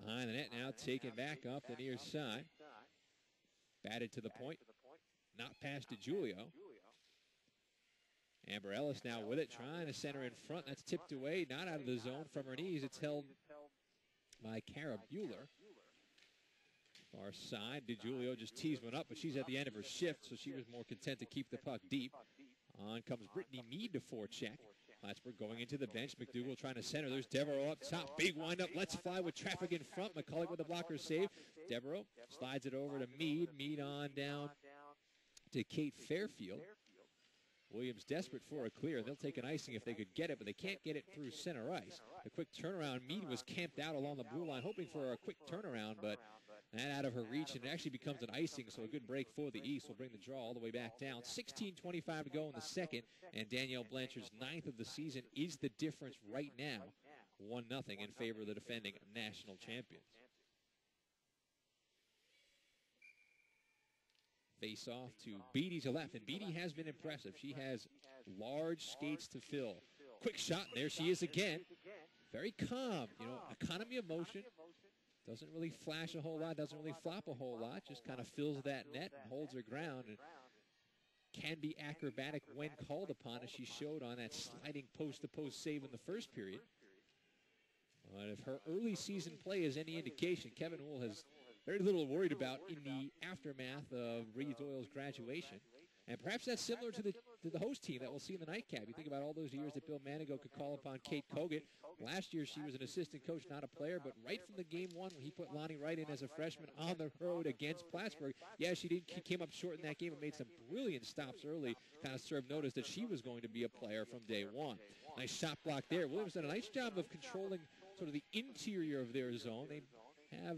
Behind the net now, taken back up the near side. Batted to the point, not past DiGiulio. Amber Ellis now with it, trying to center in front. That's tipped away, not out of the zone from her knees. It's held by Cara Bueller. Far side, DiGiulio just teased one up, but she's at the end of her shift, so she was more content to keep the puck deep. On comes Brittany Mead to forecheck. Plattsburgh going into the bench. McDougall trying to center. There's Devereaux up top. Big windup. Let's fly with traffic in front. McCulloch with the blocker save. Devereaux slides it over to Mead. Mead on down to Kate Fairfield. Williams desperate for a clear. They'll take an icing if they could get it, but they can't get it through center ice. A quick turnaround. Mead was camped out along the blue line, hoping for a quick turnaround, but that out of her reach, and it actually becomes an icing, so a good break for the East will bring the draw all the way back down. 16:25 to go in the second, and Danielle Blanchard's 9th of the season is the difference right now. 1-0 in favor of the defending national champions. Face off to Beattie to left, and Beattie has been impressive. She has large skates to fill. Quick shot, and there she is again. Very calm, economy of motion. Doesn't really flash a whole lot, doesn't really flop a whole lot, just kind of fills that net and holds her ground, and can be acrobatic when called upon, as she showed on that sliding post-to-post save in the first period. But if her early season play is any indication, Kevin Wool has very little worried about in the aftermath of Reed Doyle's graduation. And perhaps that's similar to the host team that we'll see in the nightcap. You think about all those years that Bill Manigo could call upon Kate Kogut. Last year she was an assistant coach, not a player, but right from the game one when he put Lonnie Wright in as a freshman on the road against Plattsburgh, yeah, she came up short in that game and made some brilliant stops early, kind of served notice that she was going to be a player from day one. Nice shot block there. Williams done a nice job of controlling sort of the interior of their zone. They have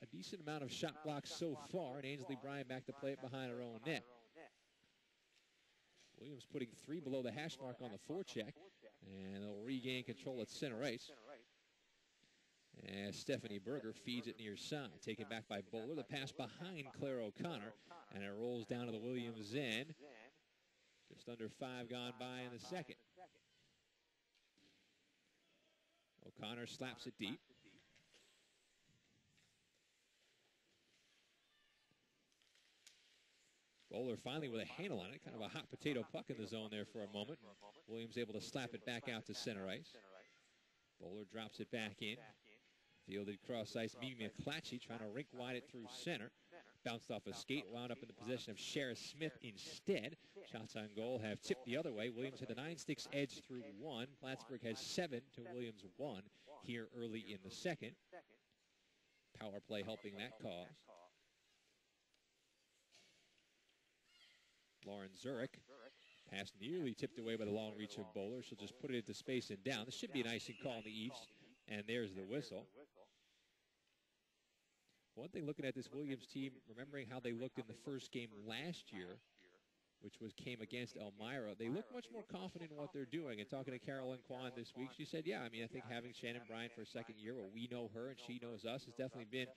a decent amount of shot blocks so far, and Ainsley Bryan back to play it behind her own net. Williams putting 3 below the hash mark on the forecheck, and they'll regain control at center ice. As Stephanie Berger feeds it near side, taken back by Bowler. The pass behind Claire O'Connor, and it rolls down to the Williams end. Just under 5 gone by in the second. O'Connor slaps it deep. Bowler finally with a handle on it. Kind of a hot potato puck in the zone there for a moment. Williams able to slap it back out to center ice. Bowler drops it back in. Fielded cross ice. Mimi McClatchy trying to rink wide it through center. Bounced off a skate. Wound up in the possession of Shara Smith instead. Shots on goal have tipped the other way. Williams had the 9-6 edge through 1. Plattsburgh has 7 to Williams 1 here early in the second. Power play helping that cause. Lauren Zurich. Pass nearly tipped away by the long reach of Bowler. She'll just put it into space and down. This should be an icing call in the East. And there's the whistle. One thing looking at this Williams team, remembering how they looked in the first game last year, which came against Elmira, they look much more confident in what they're doing. And talking to Carolyn Kwan this week, she said, yeah, I mean, I think having Shannon Bryant for a second year, where we know her and she knows us, has definitely been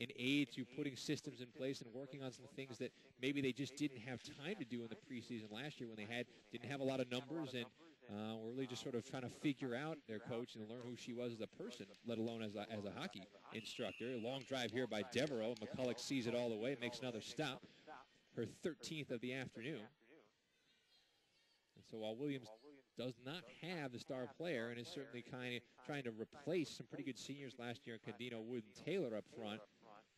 an aid to putting systems in place and working on some things that maybe they just didn't have time to do in the preseason last year when they didn't have a lot of numbers and were really just sort of trying to figure out their coach and learn who she was as a person, let alone as a hockey instructor. A long drive here by Devereaux. McCulloch sees it all the way, makes another stop. Her 13th of the afternoon. And so while Williams does not have the star player and is certainly kind of trying to replace some pretty good seniors last year in Condino, Wood, and Taylor up front,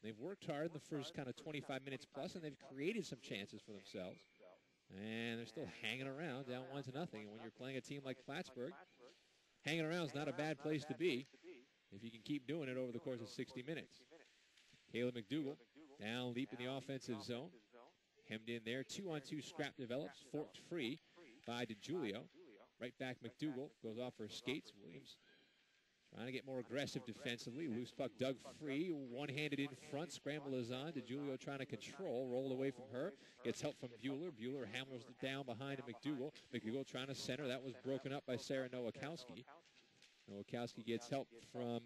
they've worked hard in the first kind of 25 minutes plus, and they've created some chances for themselves. And they're still hanging around, down 1-0. And when you're playing a team like Plattsburgh, hanging around is not a bad place to be if you can keep doing it over the course of 60 minutes. Kayla McDougall down deep in the offensive zone. Hemmed in there. 2-on-2 scrap develops. Forked free by DiGiulio. Right back McDougall goes off her skates. Williams trying to get more aggressive defensively. Loose puck dug free. One-handed in front. Scramble is on. DiGiulio trying to control. Rolled away from her. Gets help from Bueller. Bueller hammers it down behind McDougall. McDougall trying to center. That was broken up by Sarah Nowakowski. Nowakowski gets help from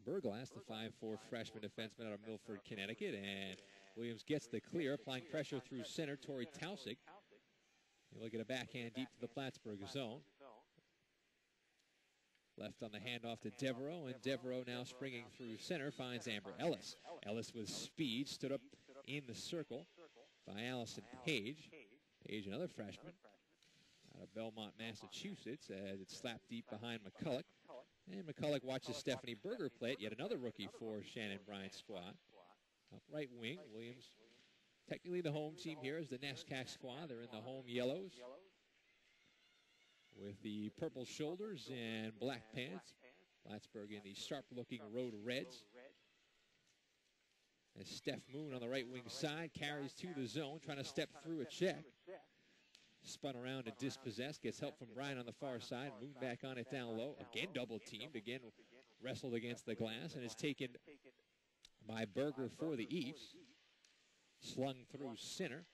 Burglass, the 5'4" freshman defenseman out of Milford, Connecticut. And Williams gets the clear. Applying pressure through center. Tori Tausig. You look at a backhand deep to the Plattsburgh zone. Left on the handoff to Devereaux, and Devereaux now springing through center finds Amber Ellis. Ellis with speed stood up in the circle by Allison Page. Page, another freshman out of Belmont, Massachusetts, as it's slapped deep behind McCulloch. And McCulloch watches Stephanie Berger play it, yet another rookie for Shannon Bryant's squad. Up right wing, Williams, technically the home team here is the NESCAC squad. They're in the home yellows with the purple shoulders and black pants. Plattsburgh in the sharp-looking road reds. As Steph Moon on the right wing side carries to the zone, trying to step through a check. Spun around and dispossessed. Gets help from Brian on the far side. Moon back on it down low. Again double-teamed. Again wrestled against the glass and is taken by Berger for the East. Slung through center.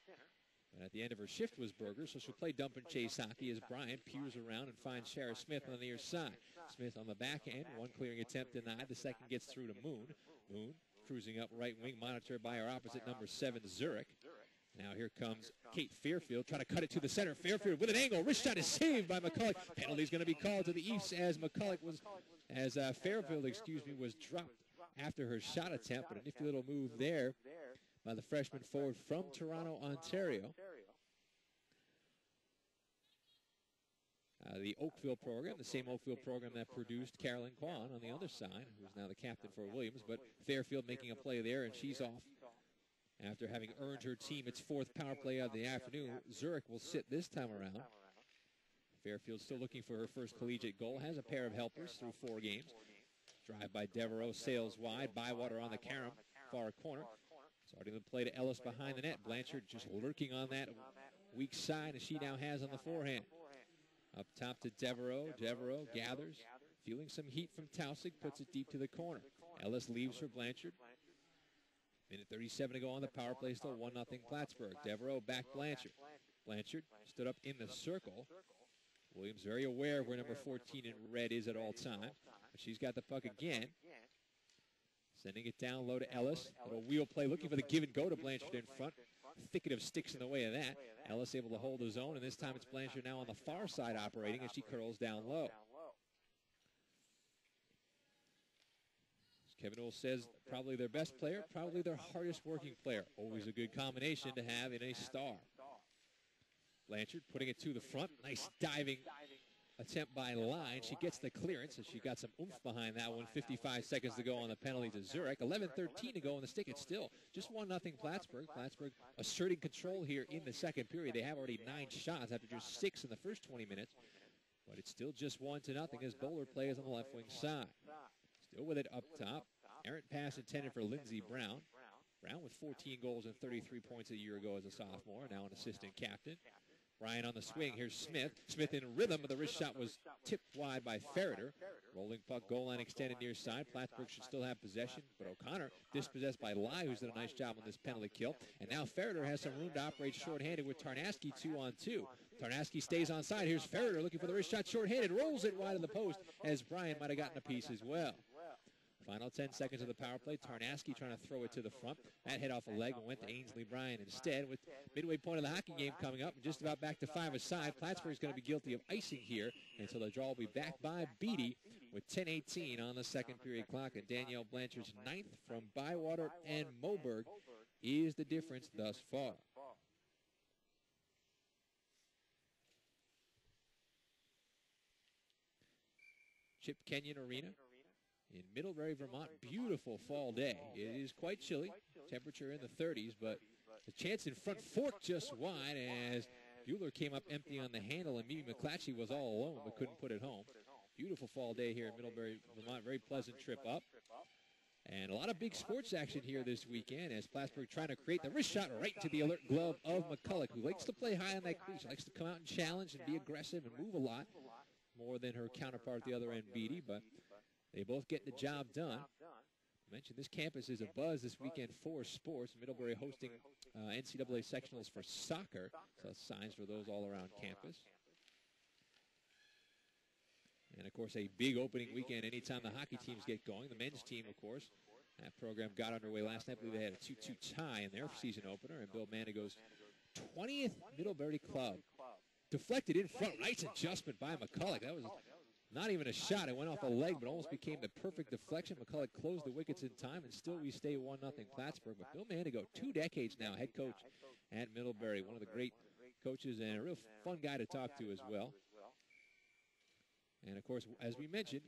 And at the end of her shift was Berger, so she'll play dump and chase hockey as Bryant peers around and finds Shara Smith on the near side. Smith on the back end, one clearing attempt denied. The second gets through to Moon. Moon cruising up right wing, monitored by our opposite number 7, Zurich. Now here comes Kate Fairfield, trying to cut it to the center. Fairfield with an angle. Wrist shot is saved by McCulloch. Penalty's going to be called to the East as Fairfield, was dropped after her shot attempt, but a nifty little move there by the freshman forward from Toronto, Ontario. The Oakville program, the same Oakville program that produced Carolyn Kwan on the other side, who's now the captain for Williams, but Fairfield making a play there, and she's off after having earned her team its 4th power play of the afternoon. Zurich will sit this time around. Fairfield still looking for her first collegiate goal, has a pair of helpers through 4 games. Drive by Devereaux, sails wide, Bywater on the carom, far corner. Starting the play to Ellis behind the net. Blanchard just lurking on that weak side as she now has on the forehand. Up top to Devereaux. Devereaux gathers, feeling some heat from Tausig, puts it deep to the corner. Ellis leaves for Blanchard. Minute 37 to go on the power play, still 1-0 Plattsburgh. Devereaux back Blanchard. Blanchard stood up in the circle. Williams very aware of where number 14 in red is at all time. But she's got the puck again. Sending it down low to Ellis. Little wheel play, looking for the give and go to Blanchard in front. Thicket of sticks in the way of that. Ellis able to hold his own, and this time it's Blanchard now on the far side operating as she curls down low. As Kevin Ohl says, probably their best player, probably their hardest working player. Always a good combination to have in a star. Blanchard putting it to the front. Nice diving attempt by Line. She gets the clearance, and she got some oomph behind that one. 55 seconds to go on the penalty to Zurich. 11:13 to go on the stick. It's still just 1-0 Plattsburgh. Plattsburgh asserting control here in the second period. They have already 9 shots after just 6 in the first 20 minutes. But it's still just 1-0 as Bowler plays on the left wing side. Still with it up top. Errant pass intended for Lindsey Brown. Brown with 14 goals and 33 points a year ago as a sophomore, now an assistant captain. Ryan on the swing. Here's Smith. Smith in rhythm, but the wrist shot was tipped wide by Ferreter. Rolling puck, goal line extended near side. Plattsburgh should still have possession, but O'Connor dispossessed by Lai, who's done a nice job on this penalty kill. And now Ferreter has some room to operate shorthanded with Tarnasky 2-on-2. Tarnasky stays on side. Here's Ferreter looking for the wrist shot shorthanded. Rolls it wide of the post as Bryan might have gotten a piece as well. Final 10 seconds of the power play. Tarnasky trying to throw it to the front. That hit off a leg and went to Ainsley Bryan instead. With midway point of the hockey game coming up and just about back to 5-a-side, Plattsburgh's going to be guilty of icing here. And so the draw will be back by Beatty with 10:18 on the second period clock. And Danielle Blanchard's 9th from Bywater and Moberg is the difference thus far. Chip Kenyon Arena in Middlebury, Vermont. Beautiful fall day. It is quite chilly. Temperature in the 30s, but the chance in front fork just wide as Bueller came up empty on the handle, and Mimi McClatchy was all alone but couldn't put it home. Beautiful fall day here in Middlebury, Vermont. Very pleasant trip up. And a lot of big sports action here this weekend as Plattsburgh trying to create the wrist shot right into the alert glove of McCulloch, who likes to play high on that crease. Likes to come out and challenge and be aggressive and move a lot more than her counterpart at the other end, Beatty, but they both get the job done. I mentioned this campus is a buzz this weekend for sports. Middlebury hosting NCAA sectionals for soccer. So signs for those all around campus. And, of course, a big opening weekend anytime the hockey teams get going. The men's team, of course, that program got underway last night. I believe they had a 2-2 tie in their season opener. And Bill Manigo's 20th Middlebury club. Deflected in front. Nice adjustment by McCulloch. That was not even a shot. It went off a leg, but almost became the perfect deflection. McCulloch closed the wickets in time, and still we stay 1-0 Plattsburgh. But Bill Manigo, 2 decades now, head coach at Middlebury. One of the great coaches and a real fun guy to talk to as well. And, of course, as we mentioned,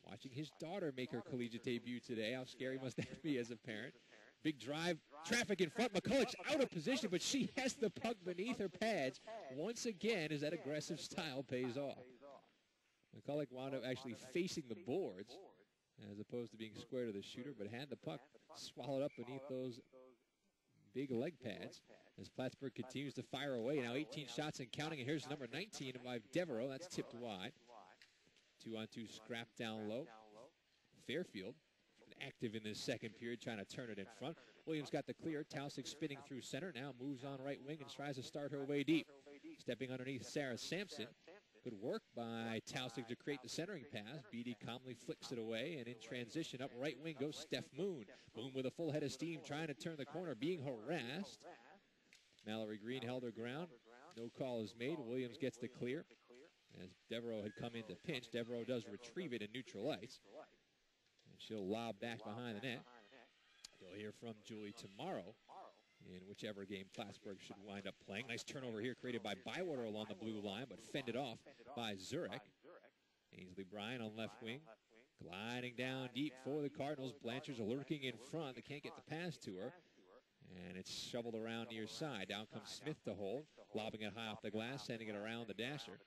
watching his daughter make her collegiate debut today. How scary must that be as a parent? Big drive, traffic in front. McCulloch's out of position, but she has the puck beneath her pads once again as that aggressive style pays off. McCulloch wound up actually facing the boards as opposed to being square to the shooter, but had the puck swallowed up beneath those big leg pads as Plattsburgh continues to fire away. Now 18 shots and counting, and here's number 19 by Devereaux. That's tipped wide. 2-on-2 scrap down low. Fairfield active in this second period, trying to turn it in front. Williams got the clear. Taussig spinning through center. Now moves on right wing and tries to start her way deep. Stepping underneath Sarah Sampson. Good work by Taussig to create the centering pass. Beatty calmly flicks it away, and in transition up right wing goes Steph Moon. Moon with a full head of steam trying to turn the corner, being harassed. Mallory Green held her ground. No call is made. Williams gets the clear as Devereaux had come into pinch. Devereaux does retrieve it in neutral ice. And she'll lob back behind the net. You'll hear from Julie tomorrow in whichever game Plattsburgh should wind up playing. Nice turnover here created by Bywater along the blue line, but fended off by Zurich. Ainsley Bryan on left wing, gliding down deep for the Cardinals. Blanchard's lurking in front. They can't get the pass to her. And it's shoveled around near side. Down comes Smith to hold, lobbing it high off the glass, sending it around the dasher.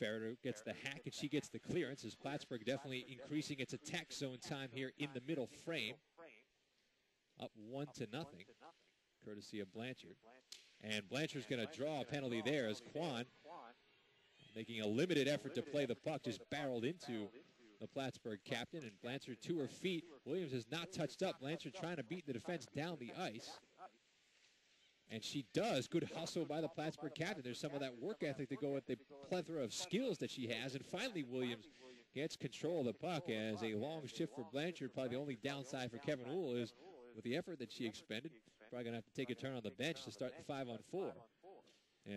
Ferreter gets the hack, and she gets the clearance as Plattsburgh definitely increasing its attack zone time here in the middle frame. Up 1-0, courtesy of Blanchard. And Blanchard's going to draw a penalty there as Kwan, making a limited effort to play the puck, just barreled into the Plattsburgh captain. And Blanchard to her feet. Williams has not touched up. Blanchard trying to beat the defense down the ice. And she does. Good hustle by the Plattsburgh captain. There's some of that work ethic to go with the plethora of skills that she has. And finally, Williams gets control of the puck as a long shift for Blanchard. Probably the only downside for Kevin Ohl is with the effort that she expended. probably going to have to take a turn on the bench to start the 5-on-4.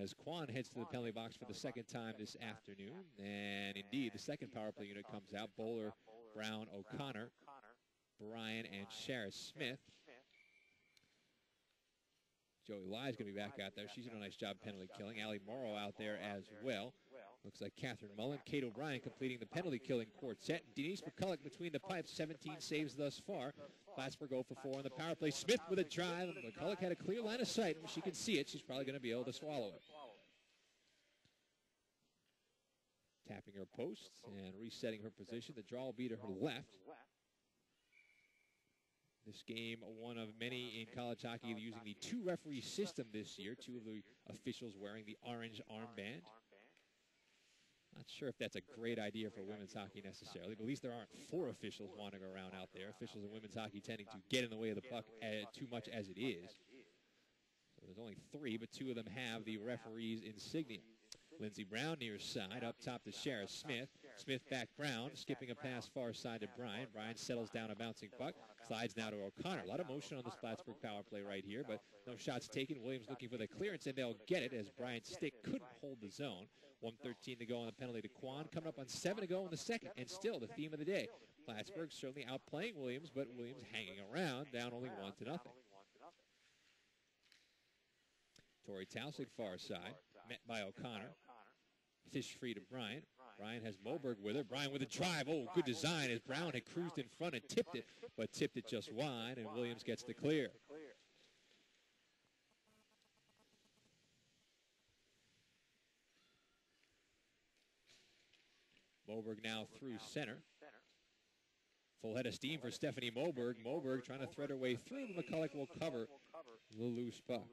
As Quan heads to the penalty box for the second time this afternoon. And indeed, the second power play unit comes out. Bowler, Brown, O'Connor, Bryan, and Shara Smith. Joey Ly's going to be back out there. She's doing a nice job penalty killing. Allie Morrow out there as well. Looks like Catherine Mullen. Kate O'Brien completing the penalty killing quartet. Denise McCulloch between the pipes, 17 saves thus far. Plattsburgh 0 for 4 on the power play. Smith with a drive. McCulloch had a clear line of sight. When she can see it, she's probably going to be able to swallow it. Tapping her post and resetting her position. The draw will be to her left. This game, one of many in college hockey using the two-referee system this year. Two of the officials wearing the orange armband. Not sure if that's a great idea for women's hockey necessarily, but at least there aren't 4 officials wandering around out there. Officials in women's hockey tending to get in the way of the puck too much as it is. So there's only 3, but 2 of them have the referee's insignia. Lindsey Brown near side, up top to Shara Smith. Smith back Brown, skipping a pass far side to Bryan. Bryan settles down a bouncing puck, slides now to O'Connor. A lot of motion on this Plattsburgh power play right here, but no shots taken. Williams looking for the clearance, and they'll get it as Bryan's stick couldn't hold the zone. 1:13 to go on the penalty to Quan. Coming up on 7 to go in the second, and still the theme of the day. Plattsburgh certainly outplaying Williams, but Williams hanging around, down only 1-0. Tori Tausig far side, met by O'Connor. Fish free to Bryan. Bryan has Moberg with her. Bryan with a drive. Oh, good design as Brown had cruised in front and tipped it, but tipped it just wide, and Williams gets the clear. Moberg now through center. Full head of steam for Stephanie Moberg. Moberg trying to thread her way through. McCulloch will cover the loose puck.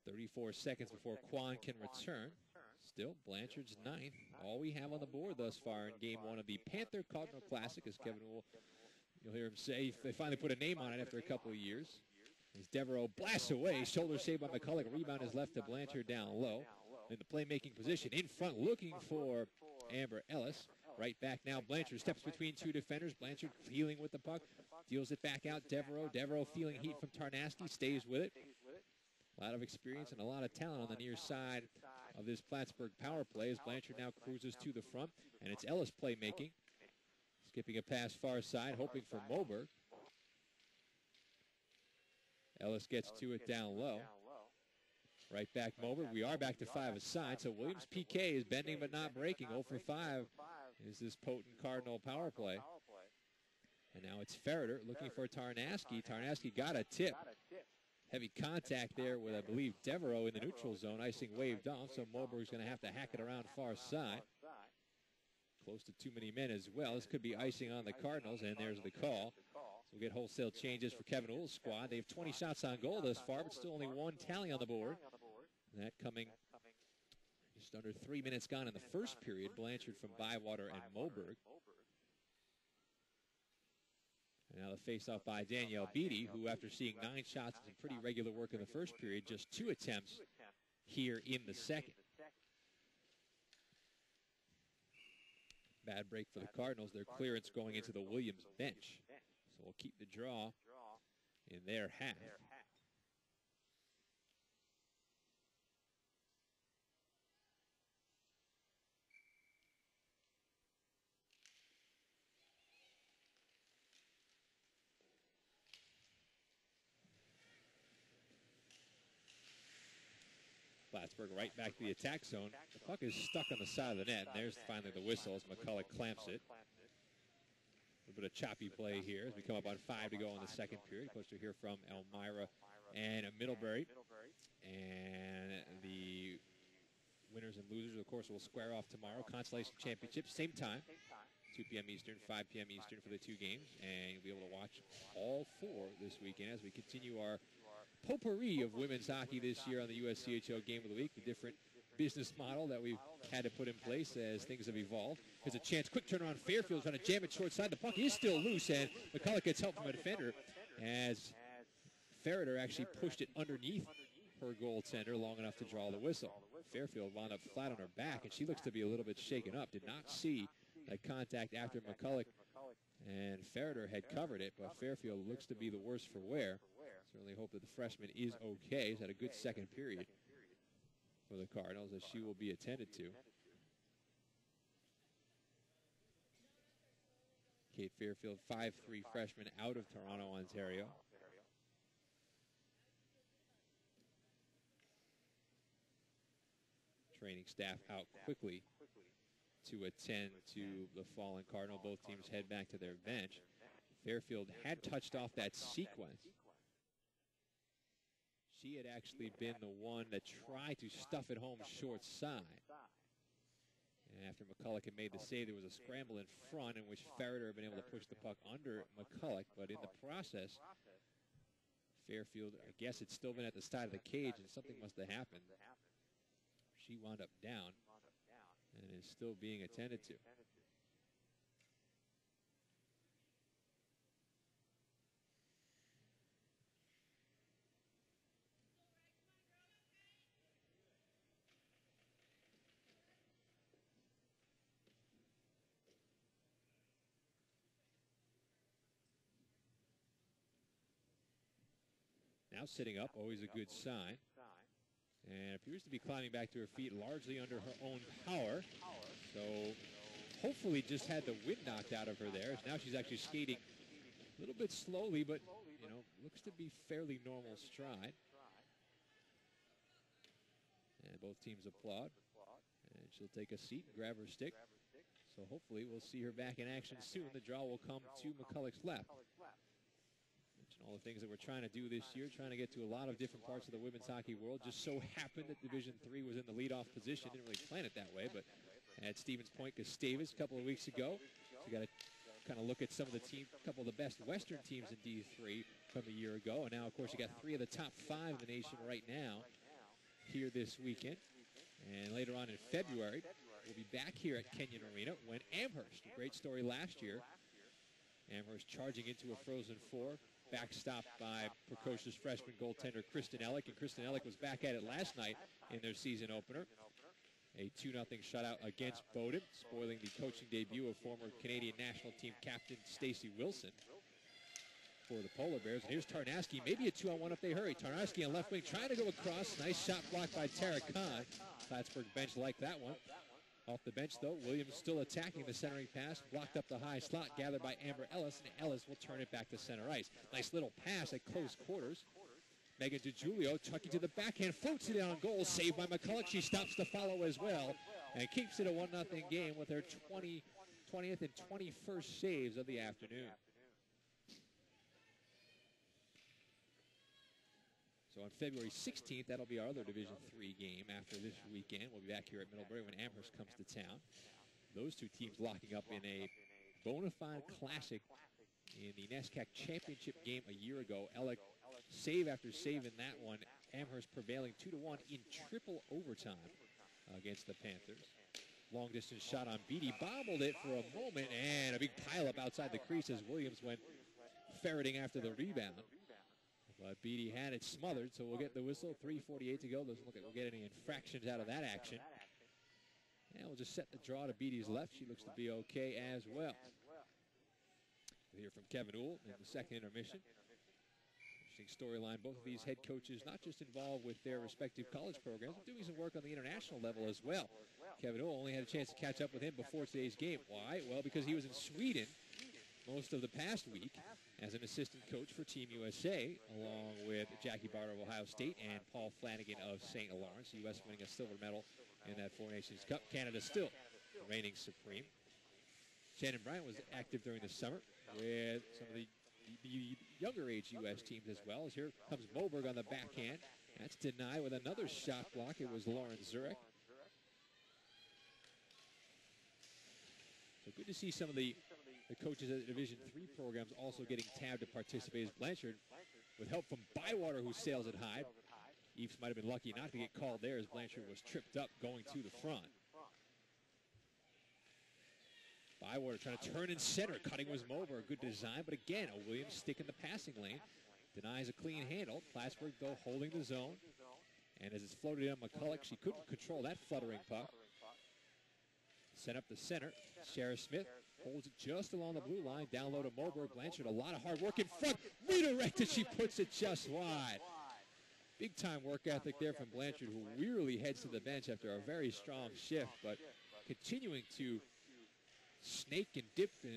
34 seconds before Quan can return. Still, Blanchard's 9th. All we have on the board thus far in Game 1 of the Panther Cardinal Classic, as Kevin will, you'll hear him say, they finally put a name on it after a couple of years. As Devereaux blasts away, shoulder saved by McCulloch. Rebound is left to Blanchard down low. In the playmaking position, in front, looking for Amber Ellis. Right back now, Blanchard steps between 2 defenders. Blanchard dealing with the puck, deals it back out. Devereaux feeling heat from Tarnasky, stays with it. A lot of experience and a lot of talent on the near side of this Plattsburgh power play as Blanchard now cruises to the front, and it's Ellis playmaking. Skipping a pass far side, hoping for Moberg. Ellis gets to it down low. Right back Moberg. We are back to 5 aside, so Williams' PK is bending but not breaking. 0 for 5 is this potent Cardinal power play. And now it's Ferreter looking for Tarnasky. Tarnasky got a tip. Heavy contact there with, I believe, Devereaux in the neutral zone. Icing waved off, so Moberg's going to have to hack it around far side. Close to too many men as well. This could be icing on the Cardinals, and there's the call. So we'll get wholesale changes for Kevin Ull's squad. They have 20 shots on goal thus far, but still only 1 tally on the board. That coming just under 3 minutes gone in the first period. Blanchard from Bywater and Moberg. And now the face-off by Danielle Beatty, who after seeing 9 shots and some pretty regular work in the first period, just 2 attempts here in the second. Bad break for the Cardinals. Their clearance going into the Williams bench. So we'll keep the draw in their half. Plattsburgh right back to the attack zone. The puck is stuck on the side of the net. And there's finally the whistle as McCulloch clamps it. A little bit of choppy play here as we come up on 5 to go in the second period. Close to hear from Elmira and Middlebury. And the winners and losers, of course, will square off tomorrow. Consolation Championship, same time. 2 p.m. Eastern, 5 p.m. Eastern for the 2 games. And you'll be able to watch all 4 this weekend as we continue our potpourri of women's hockey this year on the USCHO Game of the Week, the different business model that we've had to put in place as things have evolved. There's a chance, quick turnaround, Fairfield's trying to jam it short side. The puck is still loose, and McCulloch gets help from a defender as Ferreter actually pushed it underneath her goaltender long enough to draw the whistle. Fairfield wound up flat on her back, and she looks to be a little bit shaken up. Did not see that contact after McCulloch And Ferreter had covered it, but Fairfield looks to be the worse for wear. Certainly hope that the freshman is okay. He's had a good second period for the Cardinals, as she will be attended to. Kate Fairfield, 5'3" freshman out of Toronto, Ontario. Training staff out quickly to attend to the fallen Cardinal. Both teams head back to their bench. Fairfield had touched off that sequence. She had actually been the one that tried to stuff it home short side. And after McCulloch had made the save, there was a scramble in front in which Ferreter had been able to push the puck under McCulloch. But in the process, Fairfield, I guess it's still been at the side of the cage, and something must have happened. She wound up down and is still being attended to. Now sitting up, always a good sign. And appears to be climbing back to her feet largely under her own power. So hopefully just had the wind knocked out of her there. Now she's actually skating a little bit slowly, but, you know, looks to be fairly normal stride. And both teams applaud. And she'll take a seat and grab her stick. So hopefully we'll see her back in action soon. The draw will come to McCulloch's left. All the things that we're trying to do this year, trying to get to a lot of different parts of the women's hockey world. Just so happened that Division III was in the leadoff position. Didn't really plan it that way, but at Stevens Point, Gustavus a couple of weeks ago. So you got to kind of look at some of the teams, a couple of the best Western teams in D3 from a year ago. And now, of course, you got 3 of the top 5 in the nation right now here this weekend. And later on in February, we'll be back here at Kenyon Arena when Amherst, a great story last year, Amherst charging into a Frozen Four, backstopped by precocious freshman goaltender Kristen Ellick. And Kristen Ellick was back at it last night in their season opener. A 2-0 shutout against Bowdoin, spoiling the coaching debut of former Canadian national team captain Stacey Wilson for the Polar Bears. And here's Tarnowski, maybe a 2-on-1 if they hurry. Tarnowski on left wing, trying to go across. Nice shot blocked by Tara Kahn. Plattsburgh bench liked that one. Off the bench, though, Williams still attacking the centering pass. Blocked up the high slot, gathered by Amber Ellis, and Ellis will turn it back to center ice. Nice little pass at close quarters. Megan DiGiulio tucking to the backhand, floats it on goal, saved by McCulloch. She stops to follow as well, and keeps it a 1-0 game with her 20th and 21st saves of the afternoon. So on February 16th, that'll be our other Division III game after this weekend. We'll be back here at Middlebury when Amherst comes to town. Those two teams locking up in a bona fide classic in the NESCAC championship game a year ago. Ellick save after save in that one. Amherst prevailing 2-1 in triple overtime against the Panthers. Long distance shot on Beatty, bobbled it for a moment, and a big pileup outside the crease as Williams went ferreting after the rebound. But Beatty had it smothered, so we'll get the whistle. 3:48 to go. Doesn't look like we'll get any infractions out of that action. And we'll just set the draw to Beatty's left. She looks to be okay as well. We'll hear from Kevin Uhl in the second intermission. Interesting storyline. Both of these head coaches not just involved with their respective college programs, but doing some work on the international level as well. Kevin Uhl only had a chance to catch up with him before today's game. Why? Well, because he was in Sweden most of the past week as an assistant coach for Team USA, along with Jackie Barter of Ohio State and Paul Flanagan of St. Lawrence. The U.S. winning a silver medal in that Four Nations Cup. Canada still reigning supreme. Shannon Bryant was active during the summer with some of the younger age U.S. teams as well. As here comes Moberg on the backhand. That's denied with another shot block. It was Lauren Zurich. So good to see some of the coaches at the Division III programs also getting tabbed to participate as Blanchard, with help from Bywater, who sails it high. Eves might have been lucky not to get called there as Blanchard was tripped up going to the front. Bywater trying to turn in center. Cutting was Moberg. Good design, but again, a Williams stick in the passing lane. Denies a clean handle. Plattsburgh, though, holding the zone. And as it's floated in on McCulloch, she couldn't control that fluttering puck. Set up the center. Sheriff Smith holds it just along the blue line. Down low to Moberg. Blanchard, a lot of hard work in front. Redirected, she puts it just wide. Big time work ethic there from Blanchard, who wearily heads to the bench after a very strong shift, but continuing to snake and dip and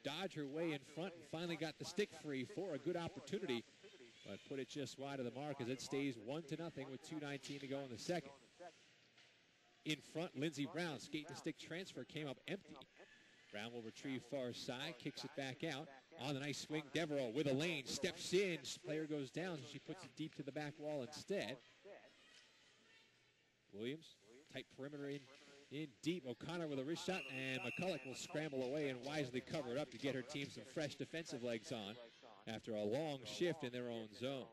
dodge her way in front, and finally got the stick free for a good opportunity, but put it just wide of the mark as it stays 1-0 with 2:19 to go in the second. In front, Lindsey Brown, skate to stick transfer, came up empty. Brown will retrieve far side, kicks it back out. On the nice swing, Devereaux with a lane, steps in, player goes down, so she puts it deep to the back wall instead. Williams, tight perimeter in deep. O'Connor with a wrist shot, and McCulloch will scramble away and wisely cover it up to get her team some fresh defensive legs on after a long shift in their own zone.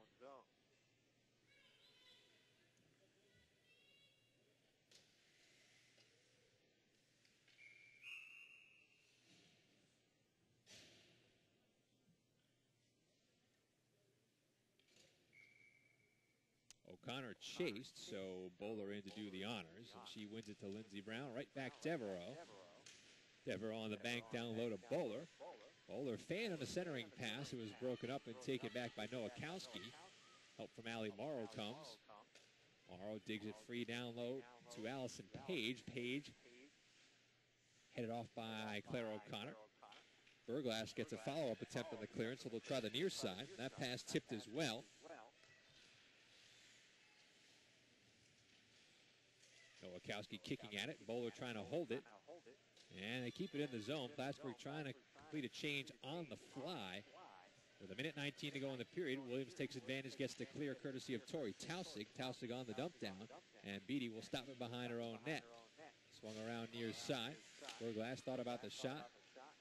O'Connor chased, so Bowler in to do the honors, and she wins it to Lindsey Brown. Right back Devereaux. Devereaux on the bank down low to Bowler. Bowler fan on the centering pass. It was broken up and taken back by Nowakowski. Help from Allie Morrow comes. Morrow digs it free down low to Allison Page. Page headed off by Claire O'Connor. Burglass gets a follow-up attempt on the clearance, so they'll try the near side. That pass tipped as well. Nowakowski kicking at it. Bowler trying to hold it. And they keep it in the zone. Plattsburgh trying to complete a change on the fly. With 1:19 to go in the period, Williams takes advantage, gets the clear courtesy of Tori Tausig. Tausig on the dump down, and Beattie will stop it behind her own net. Swung around near side. Burglass thought about the shot.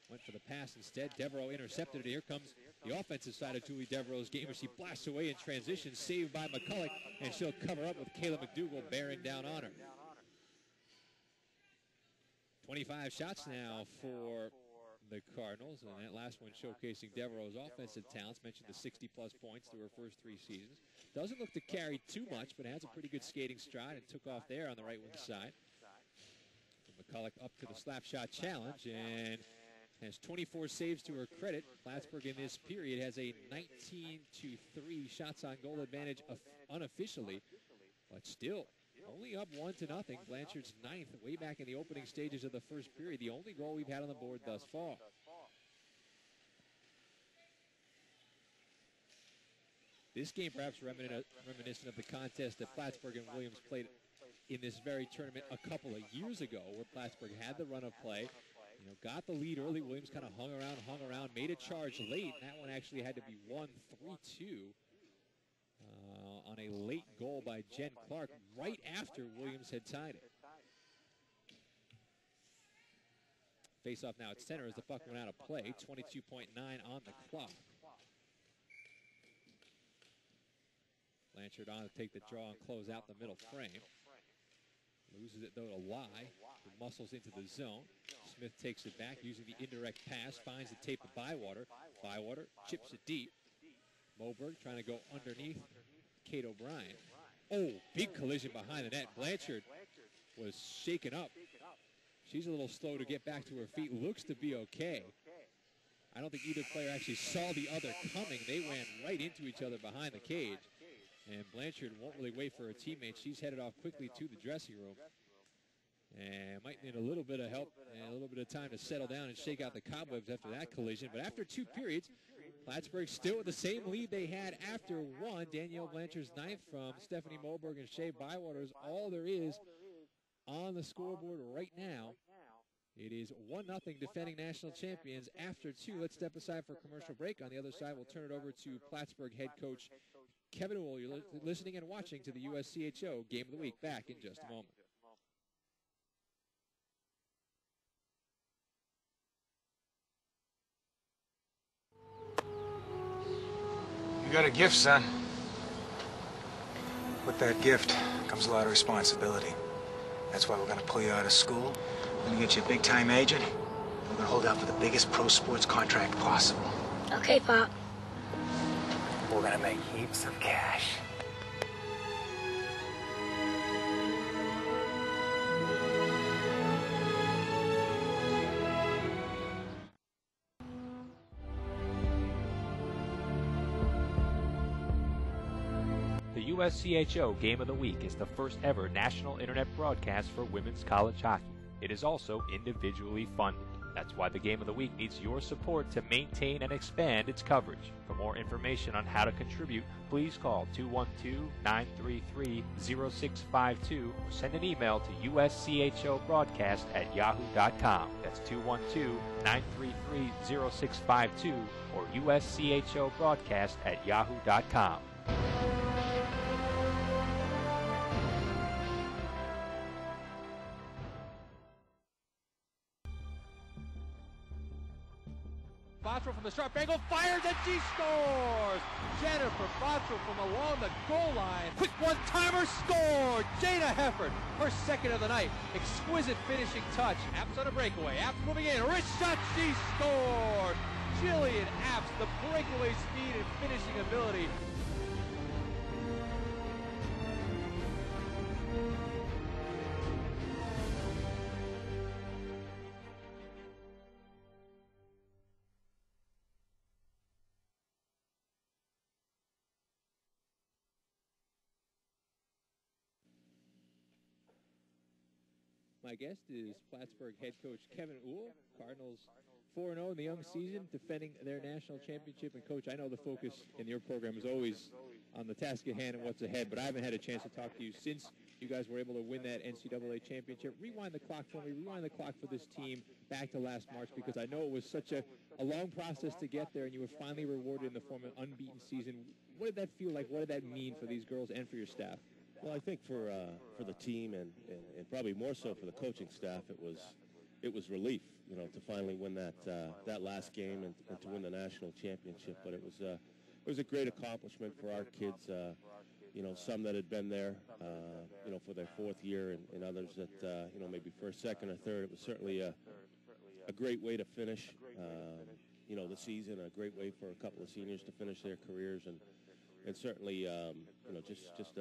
Went for the pass instead. Devereaux intercepted it. Here comes the offensive side of Julie Devereaux's game as she blasts away in transition. Saved by McCulloch, and she'll cover up with Kayla McDougal bearing down on her. 25 shots now for the Cardinals, and that last one showcasing Devereaux's offensive talents. Mentioned the 60-plus points through her first 3 seasons. Doesn't look to carry too much, but has a pretty good skating stride and took off there on the right wing side. McCulloch up to the slap shot challenge and has 24 saves to her credit. Plattsburgh in this period has a 19-3 shots on goal advantage unofficially, but still only up 1-0. Blanchard's 9th way back in the opening stages of the first period. The only goal we've had on the board thus far. This game perhaps reminiscent of the contest that Plattsburgh and Williams played in this very tournament a couple of years ago, where Plattsburgh had the run of play, got the lead early. Williams kind of hung around, made a charge late. And that one actually had to be won 3-2 on a late goal by Jen Clark right after Williams had tied it. Face-off now at center as the puck went out of play. 22.9 on the clock. Blanchard on to take the draw and close out the middle frame. Loses it, though, to Lai. The muscles into the zone. Smith takes it back using the indirect pass. Finds the tape of Bywater. Bywater chips it deep. Moberg trying to go underneath Kate O'Brien. Oh, big collision behind the net. Blanchard was shaken up. She's a little slow to get back to her feet. Looks to be okay. I don't think either player actually saw the other coming. They ran right into each other behind the cage. And Blanchard won't really wait for her teammates. She's headed off quickly to the dressing room. And might need a little bit of help and a little bit of time to settle down and shake out the cobwebs after that collision. But after 2 periods, Plattsburgh still with the same lead they had after 1. Danielle Blanchard's 9th from Stephanie Moberg and Shea Bywater is all there is on the scoreboard right now. It is 1-0 defending national champions after 2. Let's step aside for a commercial break. On the other side, we'll turn it over to Plattsburgh head coach Kevin Wool. You're listening and watching to the USCHO Game of the Week. Back in just a moment. You got a gift, son. With that gift comes a lot of responsibility. That's why we're going to pull you out of school. We're going to get you a big-time agent. We're going to hold out for the biggest pro sports contract possible. Okay, Pop. We're going to make heaps of cash. USCHO Game of the Week is the first ever national internet broadcast for women's college hockey. It is also individually funded. That's why the Game of the Week needs your support to maintain and expand its coverage. For more information on how to contribute, please call 212-933-0652 or send an email to uschobroadcast@yahoo.com. That's 212-933-0652 or uschobroadcast@yahoo.com. Bottrell from the sharp angle, fires and she scores! Jennifer Bottrell from along the goal line. Quick one-timer, scored! Jada Hefford, her second of the night. Exquisite finishing touch. Apps on a breakaway. Apps moving in. Wrist shot, she scored! Jillian Apps, the breakaway speed and finishing ability. My guest is Plattsburgh head coach Kevin Uhl. Cardinals 4-0 in the young season, defending their national championship. And, Coach, I know the focus in your program is always on the task at hand and what's ahead, but I haven't had a chance to talk to you since you guys were able to win that NCAA championship. Rewind the clock for me. Rewind the clock for this team back to last March, because I know it was such a long process to get there, and you were finally rewarded in the form of an unbeaten season. What did that feel like? What did that mean for these girls and for your staff? Well, I think for the team and probably more so for the coaching staff, it was relief, to finally win that last game and to win the national championship. But it was a great accomplishment for our kids. Some that had been there, for their fourth year, and others that maybe first, second, or third. It was certainly a great way to finish, the season. A great way for a couple of seniors to finish their careers, and certainly, just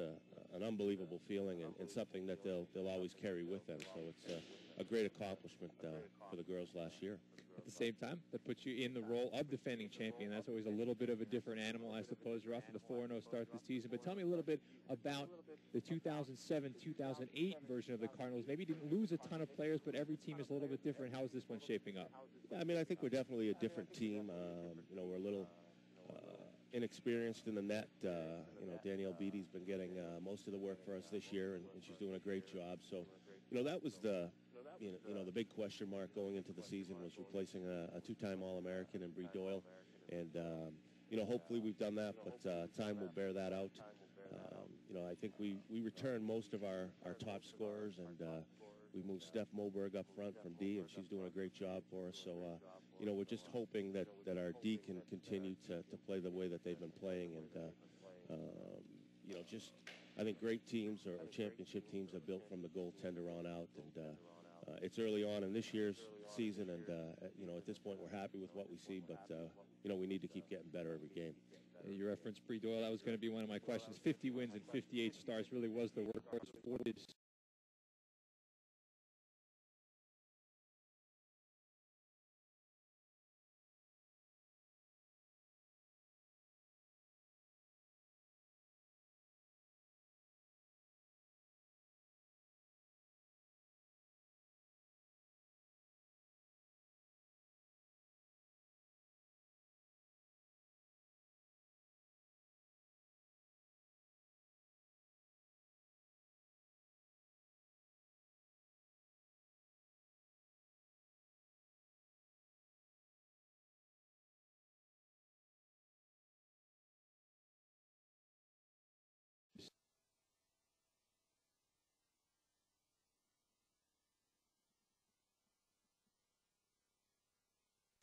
an unbelievable feeling and something that they'll always carry with them. So it's a great accomplishment for the girls last year. At the same time, that puts you in the role of defending champion. That's always a little bit of a different animal, I suppose. You're off to the 4-0 start this season. But tell me a little bit about the 2007-2008 version of the Cardinals. Maybe you didn't lose a ton of players, but every team is a little bit different. How is this one shaping up? Yeah, I think we're definitely a different team. We're a little inexperienced in the net. Danielle Beatty's been getting most of the work for us this year, and she's doing a great job. So, that was the big question mark going into the season, was replacing a two-time All-American in Bree Doyle. And, hopefully we've done that, but time will bear that out. I think we return most of our top scorers, and we moved Steph Moberg up front from D, and she's doing a great job for us. So, we're just hoping that our D can continue to play the way that they've been playing. And, I think great teams or championship teams are built from the goaltender on out. And it's early on in this year's season, and, at this point we're happy with what we see, but, we need to keep getting better every game. You referenced Bree Doyle. That was going to be one of my questions. 50 wins and 58 starts really was the workhorse for this.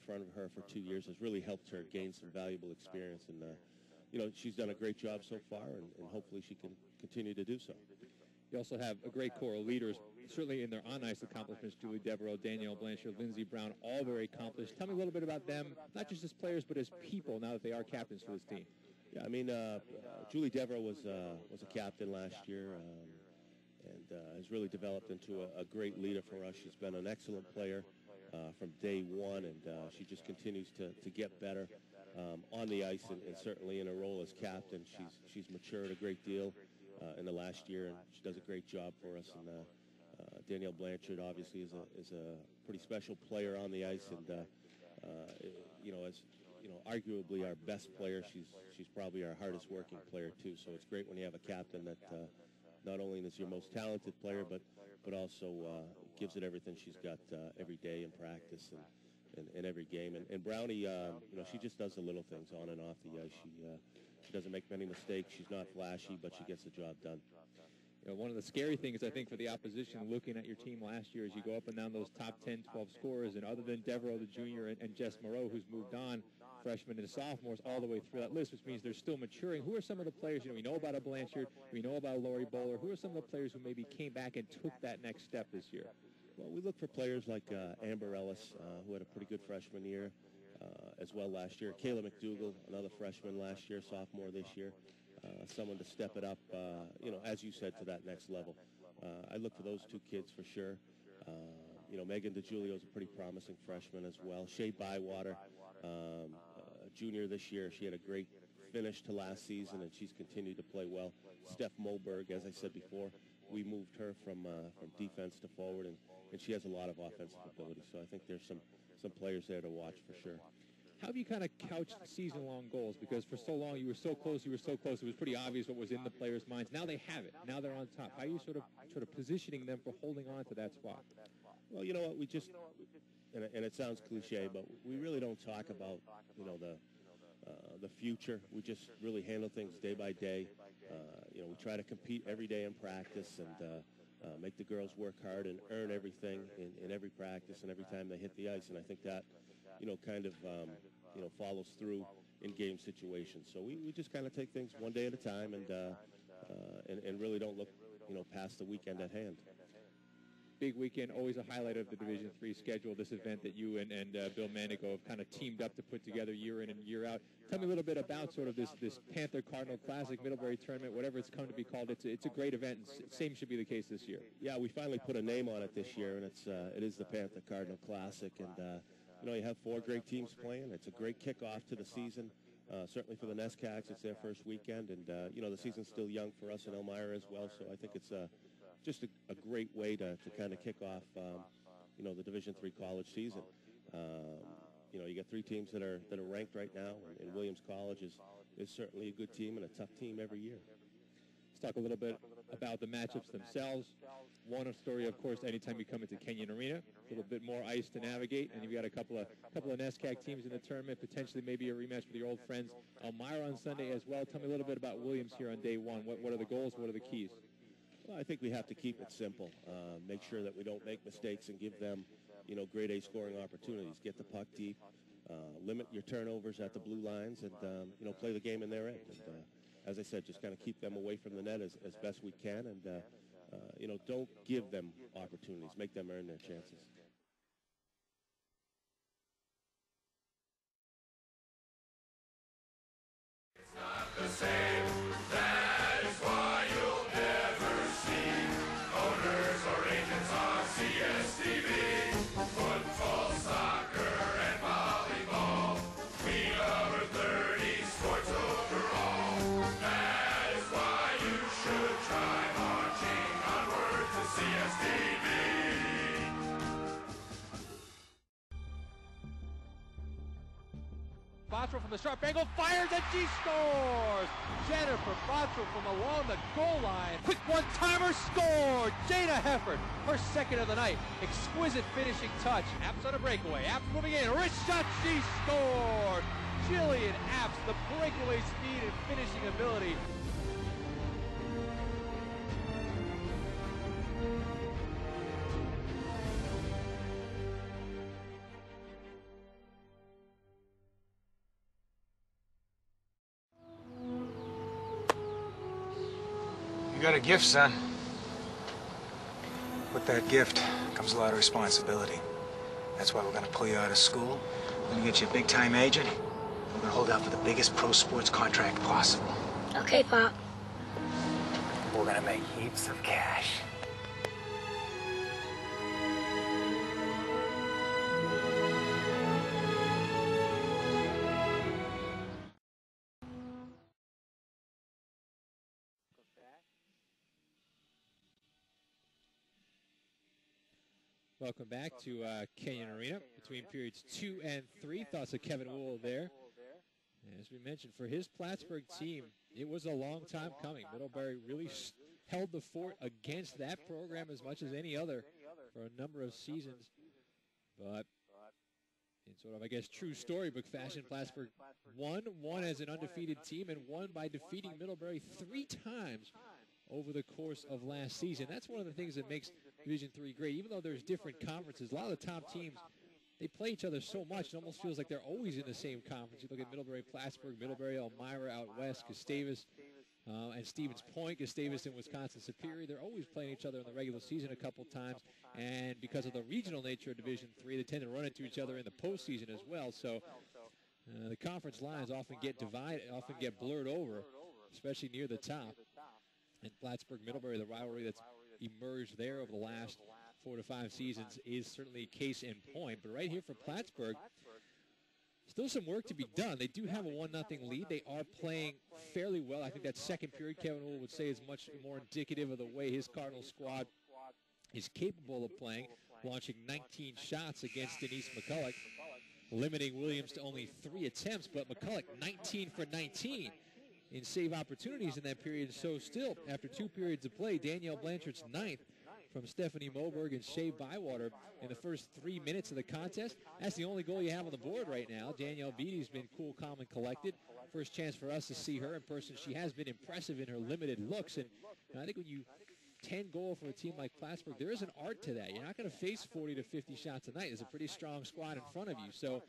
Front of her for 2 years has really helped her gain some valuable experience, and she's done a great job so far, and hopefully she can continue to do so. You also have a great core of leaders, certainly in their on-ice accomplishments. Julie Devereaux, Danielle Blanchard, Lindsey Brown, all very accomplished. Tell me a little bit about them, not just as players, but as people, now that they are captains for this team. Yeah, Julie Devereaux was a captain last year, and has really developed into a great leader for us. She's been an excellent player from day one, and she just continues to get better. on the ice and certainly in her role as captain. She's matured a great deal in the last year, and she does a great job for us. And Danielle Blanchard obviously is a pretty special player on the ice, and arguably our best player. She's probably our hardest working player too. So it's great when you have a captain that not only is your most talented player, but also gives it everything she's got every day in practice and every game. And Brownie, she just does the little things on and off the ice. She doesn't make many mistakes. She's not flashy, but she gets the job done. One of the scary things, I think, for the opposition looking at your team last year is you go up and down those top 10, 12 scorers, and other than Devereaux, the junior, and Jess Moreau, who's moved on, freshmen and sophomores, all the way through that list, which means they're still maturing. Who are some of the players, we know about a Blanchard, we know about Lori Bowler. Who are some of the players who maybe came back and took that next step this year? Well, we look for players like Amber Ellis, who had a pretty good freshman year as well last year. Kayla McDougall, another freshman last year, sophomore this year. Someone to step it up, as you said, to that next level. I look for those two kids for sure. Megan DiGiulio is a pretty promising freshman as well. Shea Bywater, junior this year. She had a great finish to last season, and she's continued to play well. Steph Moberg, as I said before, we moved her from defense to forward, and she has a lot of offensive ability. So I think there's some players there to watch for sure. How have you kind of couched season-long goals? Because for so long you were so close. It was pretty obvious what was in the players' minds. Now they have it. Now they're on top. How are you sort of positioning them for holding on to that spot? Well, you know what? We just, and it sounds cliche, but we really don't talk about, the future. We just really handle things day by day. We try to compete every day in practice and make the girls work hard and earn everything in every practice and every time they hit the ice. And I think that, follows through in game situations. So we just kind of take things one day at a time and really don't look, past the weekend at hand. Big weekend, always a highlight of the Division III schedule, this event that you and Bill Manigo have kind of teamed up to put together year in and year out. Tell me a little bit about sort of this Panther Cardinal Classic, Middlebury Tournament, whatever it's come to be called. It's a great event, and same should be the case this year. Yeah, we finally put a name on it this year, and it is the Panther Cardinal Classic, and you have 4 great teams playing. It's a great kickoff to the season. Certainly for the Nescacs, it's their first weekend, and the season's still young for us in Elmira as well, so I think it's just a great way to kind of kick off, the Division III college season. You got 3 teams that are ranked right now, and Williams College is certainly a good team and a tough team every year. Let's talk a little bit about the matchups themselves. One story, of course, anytime you come into Kenyon Arena, a little bit more ice to navigate, and you've got a couple of NESCAC teams in the tournament, potentially maybe a rematch with your old friends Elmira on Sunday as well. Tell me a little bit about Williams here on day one. What are the goals? What are the keys? Well, I think we have to keep it simple. Make sure that we don't make mistakes and give them, grade A scoring opportunities. Get the puck deep, limit your turnovers at the blue lines, and, play the game in their end. And, as I said, just kind of keep them away from the net as best we can, and, don't give them opportunities. Make them earn their chances. It's not the same. That is why you'll never see owners or agents on CSTV. Football, soccer, and volleyball. We cover 30 sports overall. That is why you should try marching onward to CSTV. Bottrell from the sharp angle, fires and she scores! Jennifer Bottrell from along the goal line. Quick one-timer, scored! Jada Hefford, her second of the night. Exquisite finishing touch. Apps on a breakaway. Apps moving in. Wrist shot, she scored! Jillian Apps, the breakaway speed and finishing ability. You got a gift, son. With that gift comes a lot of responsibility. That's why we're gonna pull you out of school. We're gonna get you a big-time agent. We're gonna hold out for the biggest pro sports contract possible. Okay, Pop. We're gonna make heaps of cash. Welcome back to Kenyon Arena between periods 2 and 3. Thoughts of Kevin Wool there. As we mentioned, for his Plattsburgh team, it was a long time coming. Middlebury really held the fort against that program as much as any other for a number of seasons. But in sort of, I guess, true storybook fashion, Plattsburgh won as an undefeated team and won by defeating Middlebury 3 times over the course of last season. That's one of the things that makes Division III great. Even though there's different conferences, a lot of the top teams, they play each other so much, it almost feels like they're always in the same conference. You look at Middlebury, Plattsburgh, Middlebury, Elmira out west, Gustavus, and Stevens Point, Gustavus and Wisconsin Superior. They're always playing each other in the regular season a couple times, and because of the regional nature of Division III, they tend to run into each other in the postseason as well. So the conference lines often get divided, often get blurred over, especially near the top. And Plattsburgh-Middlebury, the rivalry that's emerged there over the last 4 to 5 seasons is certainly a case in point. But right here for Plattsburgh, still some work to be done. They do have a 1-0 lead. They are playing fairly well. I think that second period, Kevin Wool would say, is much more indicative of the way his Cardinal squad is capable of playing, launching 19 shots against Denise McCulloch, limiting Williams to only 3 attempts, but McCulloch 19 for 19 in save opportunities in that period. So still, after 2 periods of play, Danielle Blanchard's 9th from Stephanie Moberg and Shea Bywater in the first 3 minutes of the contest. That's the only goal you have on the board right now. Danielle Beatty's been cool, calm, and collected. First chance for us to see her in person. She has been impressive in her limited looks, and I think when you 10 goal for a team like Plattsburgh, there is an art to that. You're not going to face 40 to 50 shots a night. There's a pretty strong squad in front of you. So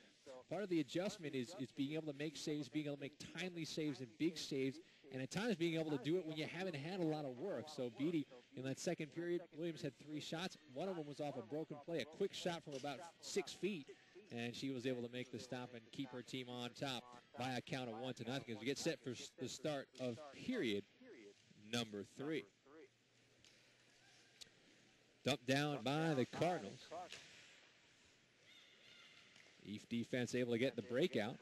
part of the adjustment is being able to make saves, being able to make timely saves and big saves, and at times being able to do it when you haven't had a lot of work. So Beatty, in that second period, Williams had 3 shots. One of them was off a broken play, a quick shot from about 6 feet, and she was able to make the stop and keep her team on top by a count of 1-0 as we get set for the start of period number 3. Dumped down by the Cardinals. Eve defense able to get the breakout.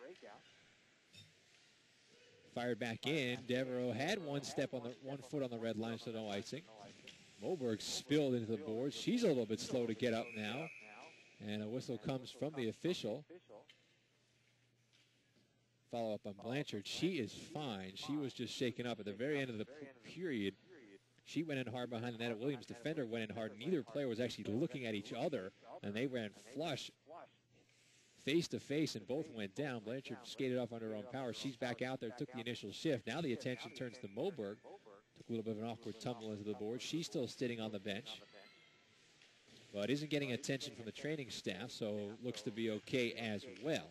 Fired back in. Devereaux had one foot on the red line, so no icing. Moberg spilled into the boards. She's a little bit slow to get up now. And a whistle comes from the official. Follow up on Blanchard. She is fine. She was just shaken up at the very end of the period. She went in hard behind the net. Williams' defender went in hard. Neither player was actually looking at each other, and they ran flush face to face, and both went down. Blanchard skated off under her own power. She's back out there, took the initial shift. Now the attention turns to Moberg. Took a little bit of an awkward tumble into the board. She's still sitting on the bench, but isn't getting attention from the training staff, so looks to be okay as well.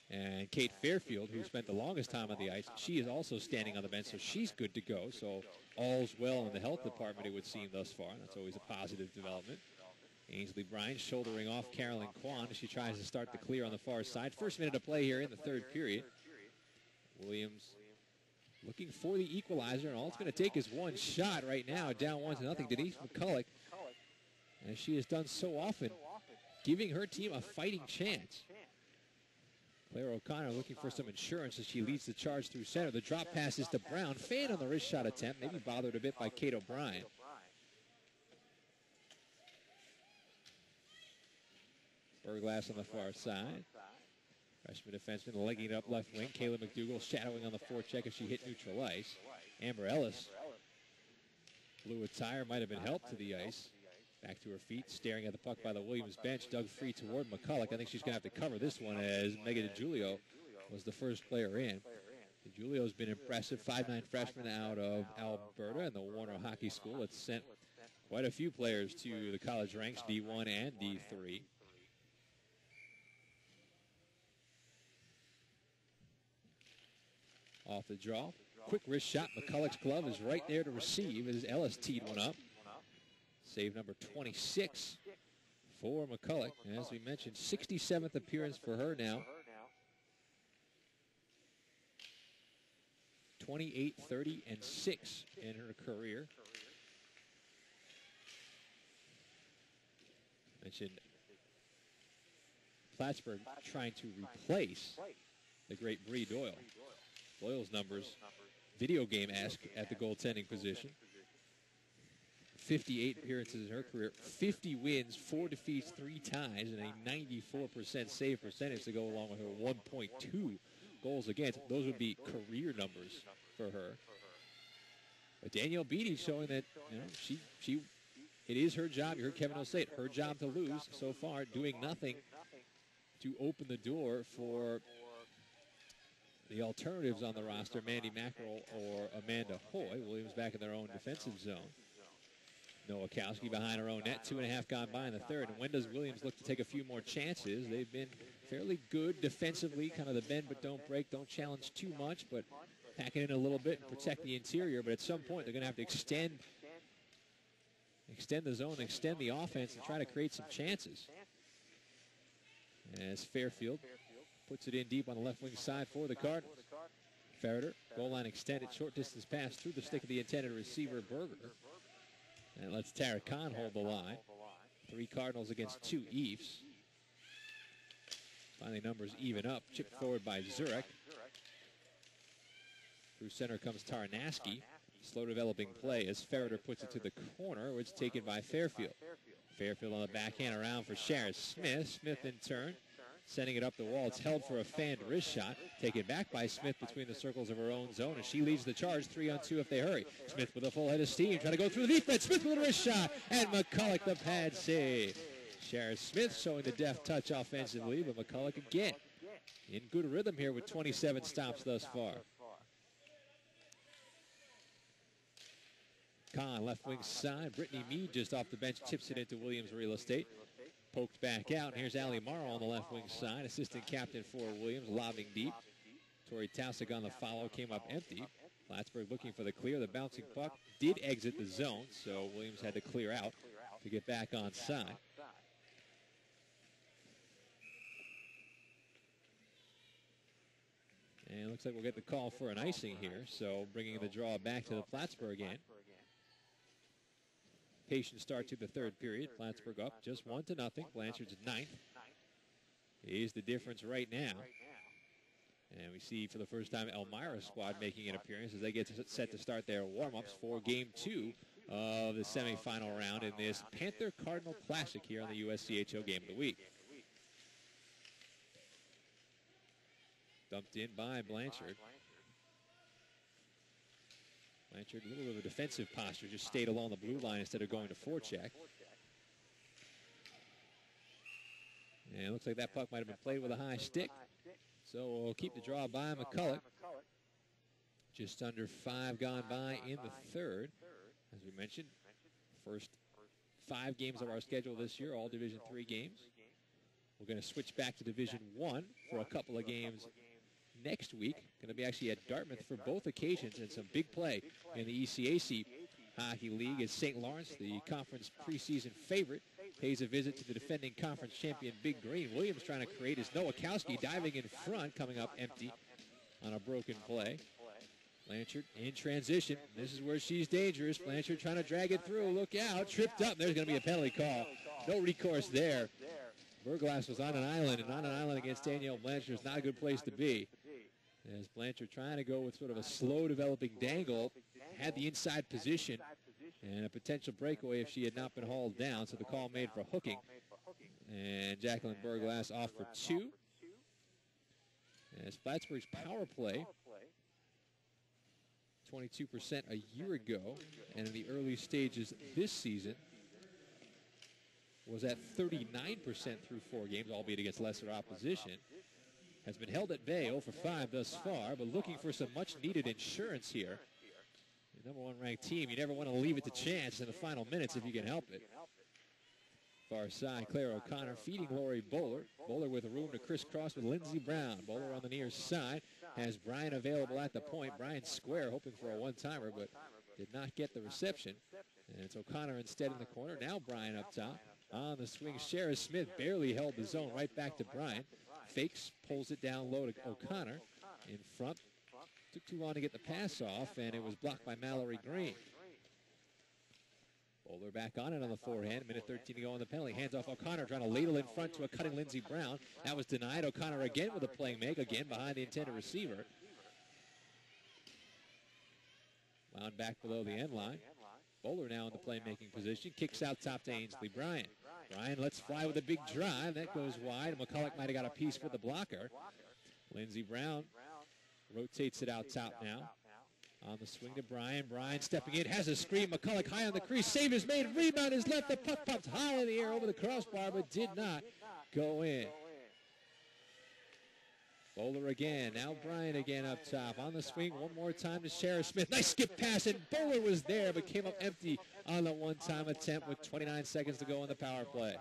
And Kate Fairfield, who spent the longest time on the ice, she is also standing on the bench, so she's good to go. So all's well in the health department, it would seem, thus far. That's always a positive development. Ainsley Bryan shouldering off Carolyn Kwan as she tries to start the clear on the far side. First minute of play here in the third period. Williams looking for the equalizer, and all it's going to take is one shot right now, down 1-0. Denise McCulloch, as she has done so often, giving her team a fighting chance. Claire O'Connor looking for some insurance as she leads the charge through center. The drop pass is to Brown. Fan on the wrist shot attempt, maybe bothered a bit by Kate O'Brien. Burglass on the far side. Freshman defenseman legging it up left wing. Kayla McDougall shadowing on the forecheck as she hit neutral ice. Amber Ellis blew a tire, might have been helped to the ice. Back to her feet, staring at the puck by the Williams bench. Dug free toward McCulloch. I think she's going to have to cover this one as Megan DiGiulio was the first player in. DiGiulio's been impressive. 5'9" freshman out of Alberta and the Warner Hockey School. It's sent quite a few players to the college ranks, D1 and D3. Off the draw. Quick wrist shot. McCulloch's glove is right there to receive as Ellis teed one up. Save number 26 for McCulloch. As we mentioned, 67th appearance for her now. 28, 30, and 6 in her career. Mentioned Plattsburgh trying to replace the great Bree Doyle. Doyle's numbers, video game-esque at the goaltending position. 58 appearances in her career, 50 wins, 4 defeats, 3 ties, and a 94% save percentage to go along with her 1.2 goals against. Those would be career numbers for her. But Danielle Beatty showing that, you know, it is her job. You heard Kevin will say it, her job to lose so far, doing nothing to open the door for the alternatives on the roster, Mandy Mackerel or Amanda Hoy. Williams back in their own defensive zone. Nowakowski behind her own net, 2.5 gone by in the third. And when does Williams look to take a few more chances? They've been fairly good defensively, kind of the bend but don't break, don't challenge too much, but pack it in a little bit and protect the interior. But at some point, they're going to have to extend the zone, extend the offense, and try to create some chances. As Fairfield puts it in deep on the left wing side for the Cardinals. Ferreter, goal line extended, short distance pass through the stick of the intended receiver, Berger. And lets Tara Khan hold the line. 3 Cardinals against 2 Eves. Finally, numbers even up. Chipped forward by Zurek. Through center comes Tarnaski. Slow developing play as Ferreter puts it to the corner, where it's taken by Fairfield. Fairfield on the backhand around for Sharon Smith. Smith in turn, sending it up the wall. It's held for a fanned wrist shot. Taken back by Smith between the circles of her own zone, and she leads the charge 3-on-2 if they hurry. Smith with a full head of steam, trying to go through the defense. Smith with a wrist shot, and McCulloch the pad save. Sharon Smith showing the deft touch offensively, but McCulloch again in good rhythm here with 27 stops thus far. Kahn, left wing side. Brittany Mead just off the bench, tips it into Williams real estate. Poked back out, and here's Allie Morrow on the left wing side. Assistant captain for Williams, lobbing deep. Tori Taussig on the follow, came up empty. Plattsburgh looking for the clear. The bouncing puck did exit the zone, so Williams had to clear out to get back on side. And it looks like we'll get the call for an icing here, so bringing the draw back to the Plattsburgh end. Patient start to the third period. Plattsburgh up just 1-0. Blanchard's 9th. Is the difference right now. And we see for the first time Elmira's squad making an appearance as they get set to start their warm-ups for Game 2 of the semifinal round in this Panther Cardinal Classic here on the USCHO Game of the Week. Dumped in by Blanchard. Blanchard, a little bit of a defensive posture, just stayed along the blue line instead of going to forecheck. And it looks like that puck might have been played with a high stick. So we'll keep the draw by McCulloch. Just under 5 gone by in the third. As we mentioned, first 5 games of our schedule this year, all Division III games. We're going to switch back to Division I for a couple of games next week. Going to be actually at Dartmouth for both occasions, and some big play in the ECAC Hockey League as St. Lawrence, the conference preseason favorite, pays a visit to the defending conference champion Big Green. Williams trying to create is Nowakowski diving in front, coming up empty on a broken play. Blanchard in transition. This is where she's dangerous. Blanchard trying to drag it through. Look out. Tripped up. There's going to be a penalty call. No recourse there. Berglass was on an island, and on an island against Danielle Blanchard is not a good place to be. As Blanchard trying to go with sort of a slow developing dangle, had the inside position and a potential breakaway if she had not been hauled down. So the call made for hooking. And Jacqueline Berglass off for 2. As Plattsburgh's power play, 22% a year ago, and in the early stages this season, was at 39% through 4 games, albeit against lesser opposition. Has been held at bay 0 for 5 thus far, but looking for some much-needed insurance here. The number 1 ranked team, you never want to leave it to chance in the final minutes if you can help it. Far side, Claire O'Connor feeding Lori Bowler. Bowler with room to crisscross with Lindsey Brown. Bowler on the near side has Bryan available at the point. Bryan square, hoping for a one-timer, but did not get the reception. And it's O'Connor instead in the corner. Now Bryan up top. On the swing, Shara Smith barely held the zone, right back to Bryan. Fakes, pulls it down low to O'Connor. In front, took too long to get the pass off, and it was blocked by Mallory Green. Bowler back on it on the forehand. Minute 13 to go on the penalty. Hands off O'Connor, trying to ladle in front to a cutting Lindsey Brown. That was denied. O'Connor again with a playing make, again behind the intended receiver. Wound back below the end line. Bowler now in the playmaking position. Kicks out top to Ainsley Bryant. Bryant lets fly with a big drive. That goes wide. McCulloch might have got a piece for the blocker. Lindsey Brown rotates it out top now. On the swing to Bryan. Bryan stepping in, has a screen. McCulloch high on the crease. Save is made. Rebound is left. The puck popped high in the air over the crossbar, but did not go in. Bowler again. Now Bryan again up top. On the swing one more time to Sheriff Smith. Nice skip pass, and Bowler was there, but came up empty on the one-time attempt with 29 seconds to go in the power play.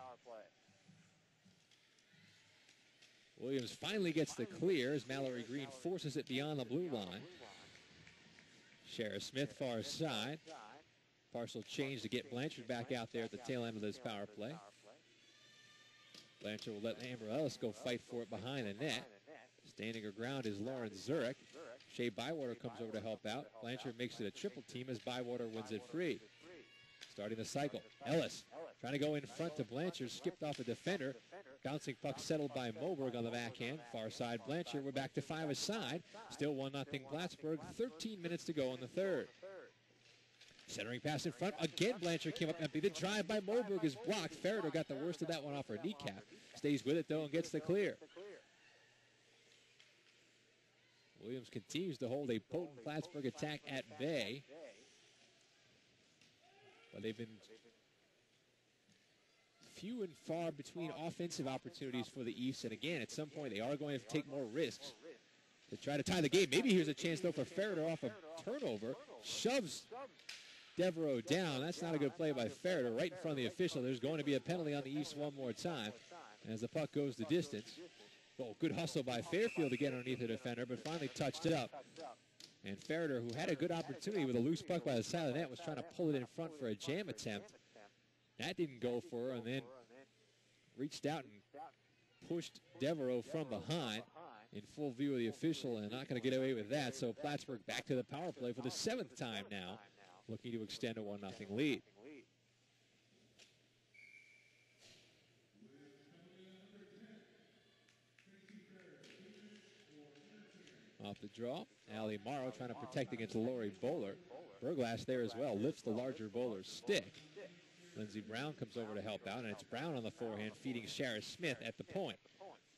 Williams finally gets the clear as Mallory Green forces it beyond the blue line. Sheriff Smith far side. Partial change to get Blanchard back out there at the tail end of this power play. Blanchard will let Amber Ellis go fight for it behind the net. Standing her ground is Lauren Zurich. Shea Bywater comes over to help out. Blanchard makes it a triple team as Bywater wins it free. Starting the cycle. Ellis trying to go in front to Blanchard. Skipped off a defender. Bouncing puck settled by Moberg on the backhand. Far side Blanchard. We're back to 5-a-side. Still 1-0 Plattsburgh. 13 minutes to go in the third. Centering pass in front. Again Blanchard came up empty. The drive by Moberg is blocked. Ferreter got the worst of that one off her kneecap. Stays with it though and gets the clear. Williams continues to hold a potent Plattsburgh attack at bay. But they've been few and far between offensive opportunities for the East. And again, at some point, they are going to take more risks to try to tie the game. Maybe here's a chance, though, for Ferreter off a turnover. Shoves Devereaux down. That's not a good play by Ferreter. Right in front of the official. There's going to be a penalty on the East one more time as the puck goes the distance. Oh, good hustle by Fairfield to get underneath the defender, but finally touched it up. And Ferreter, who had a good opportunity with a loose puck by the side of the net, was trying to pull it in front for a jam attempt. That didn't go for her, and then reached out and pushed Devereaux from behind in full view of the official, and not going to get away with that. So Plattsburgh back to the power play for the 7th time now, looking to extend a 1-0 lead. Off the draw, Allie Morrow trying to protect against Lori Bowler. Burglass there as well, lifts the larger Bowler's stick. Lindsey Brown comes over to help out, and it's Brown on the forehand feeding Shara Smith at the point.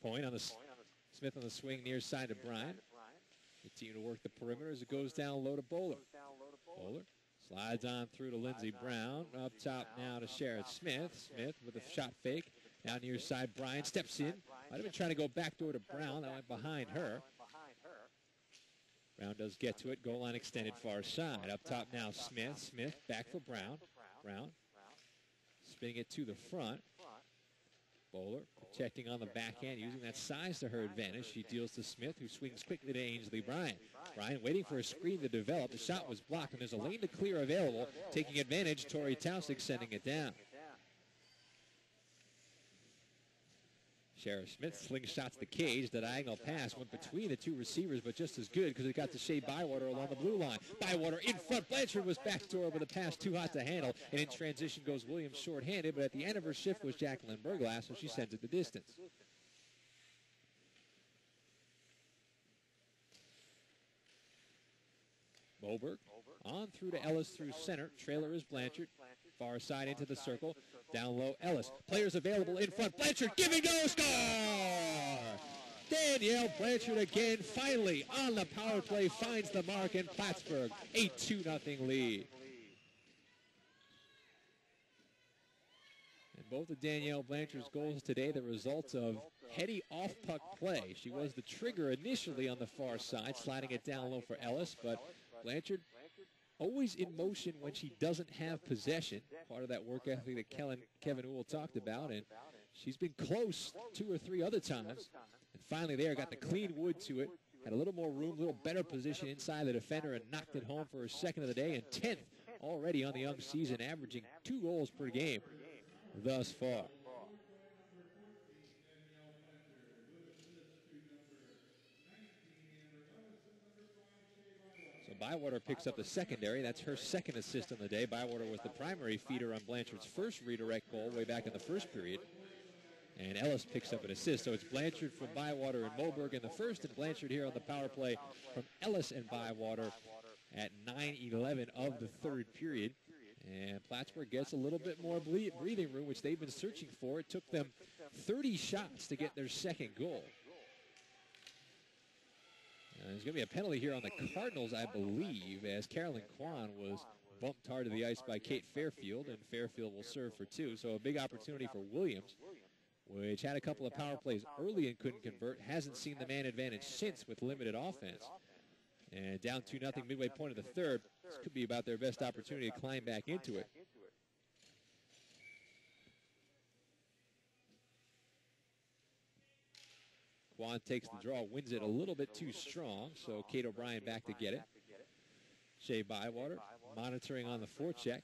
Point on the Smith on the swing near side to Bryan. Continue to work the perimeter as it goes down low to Bowler. Bowler slides on through to Lindsey Brown. Up top now to Shara Smith. Smith with a shot fake. Down near side, Bryan steps in. Might have been trying to go backdoor to Brown. That went behind her. Brown does get to it. Goal line extended far side. Up top now Smith. Smith back for Brown. Brown spinning it to the front. Bowler protecting on the backhand, using that size to her advantage. She deals to Smith, who swings quickly to Ainsley Bryant. Bryant waiting for a screen to develop. The shot was blocked, and there's a lane to clear available. Taking advantage, Tori Taussig sending it down. Shara Smith slingshots the cage. The diagonal pass went between the two receivers, but just as good because it got to Shea Bywater along the blue line. Bywater in front. Blanchard was backdoor with a pass too hot to handle. And in transition goes Williams shorthanded, but at the end of her shift was Jacqueline Burglass, so she sends it the distance. Moberg on through to Ellis through center. Trailer is Blanchard. Far side into the circle. Down low, Ellis. Players available in front. Blanchard, give and go, score! Danielle Blanchard again, finally on the power play, finds the mark in Plattsburgh. A 2-0 lead. And both of Danielle Blanchard's goals today, the results of heady off-puck play. She was the trigger initially on the far side, sliding it down low for Ellis, but Blanchard always in motion when she doesn't have possession. Part of that work ethic that Kevin Uhl talked about, and she's been close 2 or 3 other times. And finally there, got the clean wood to it. Had a little more room, a little better position inside the defender, and knocked it home for her 2nd of the day, and 10th already on the young season, averaging 2 goals per game thus far. So Bywater picks up the secondary. That's her 2nd assist on the day. Bywater was the primary feeder on Blanchard's first redirect goal way back in the first period. And Ellis picks up an assist. So it's Blanchard from Bywater and Moberg in the first, and Blanchard here on the power play from Ellis and Bywater at 9:11 of the 3rd period. And Plattsburgh gets a little bit more breathing room, which they've been searching for. It took them 30 shots to get their second goal. There's going to be a penalty here on the Cardinals, I believe, as Carolyn Kwan was bumped hard to the ice by Kate Fairfield, and Fairfield will serve for two. So a big opportunity for Williams, which had a couple of power plays early and couldn't convert. Hasn't seen the man advantage since with limited offense. And down 2-0 midway point of the third. This could be about their best opportunity to climb back into it. Kwan takes the draw, wins it a little bit too strong, so Kate O'Brien back to get it. Shea Bywater monitoring on the forecheck.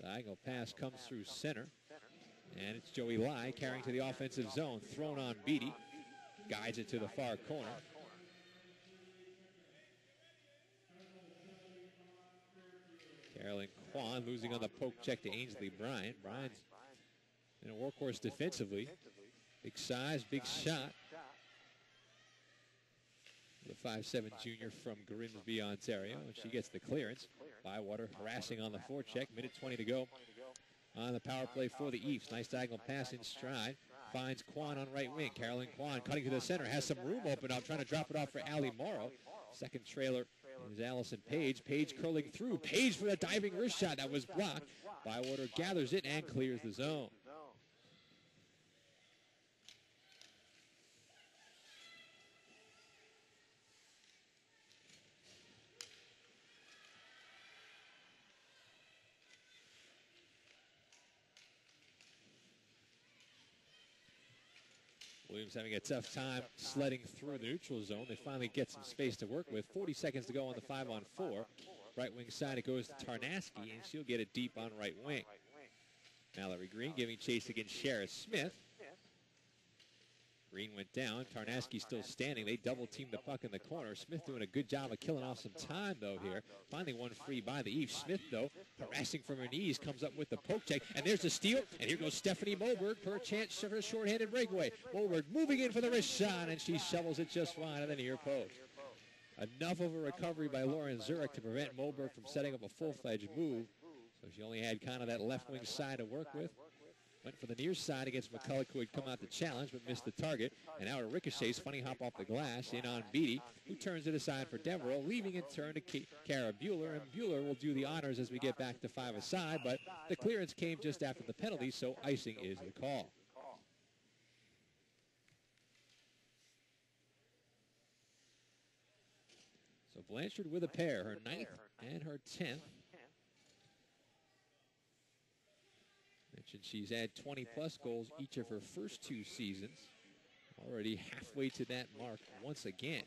Diagonal pass comes through center. And it's Joey Lai carrying to the offensive zone. Thrown on Beatty. Guides it to the far corner. Carolyn Kwan losing on the poke check to Ainsley Bryant. Bryant's in a workhorse defensively. Big size, big shot. The 5'7" junior from Grimsby, Ontario, and she gets the clearance. Bywater harassing on the forecheck. Minute 20 to go on the power play for the Eves. Nice diagonal pass in stride. Finds Kwan on right wing. Carolyn Kwan cutting to the center. Has some room open up, trying to drop it off for Allie Morrow. Second trailer is Allison Page. Page curling through. Page for the diving wrist shot that was blocked. Bywater gathers it and clears the zone. Williams having a tough time sledding through the neutral zone. They finally get some space to work with. 40 seconds to go on the 5-on-4. Right wing side, it goes to Tarnaski, and she'll get it deep on right wing. Mallory Green giving chase against Shara Smith. Green went down. Tarnaski still standing. They double-teamed the puck in the corner. Smith doing a good job of killing off some time, though, here. Finally one free by the Eves. Smith, though, harassing from her knees, comes up with the poke check. And there's the steal. And here goes Stephanie Moberg for a chance for a shorthanded breakaway. Moberg moving in for the wrist shot, and she shovels it just fine at the near post. Enough of a recovery by Lauren Zurich to prevent Moberg from setting up a full-fledged move. So she only had kind of that left wing side to work with. Went for the near side against McCulloch, who had come out to challenge but missed the target. And now it ricochets, funny hop off the glass, in on Beatty, who turns it aside for Devereaux, leaving in turn to Kara Bueller. And Bueller will do the honors as we get back to 5-a-side, but the clearance came just after the penalty, so icing is the call. So Blanchard with a pair, her 9th and her 10th. Mentioned she's had 20-plus goals each of her first 2 seasons. Already halfway to that mark once again.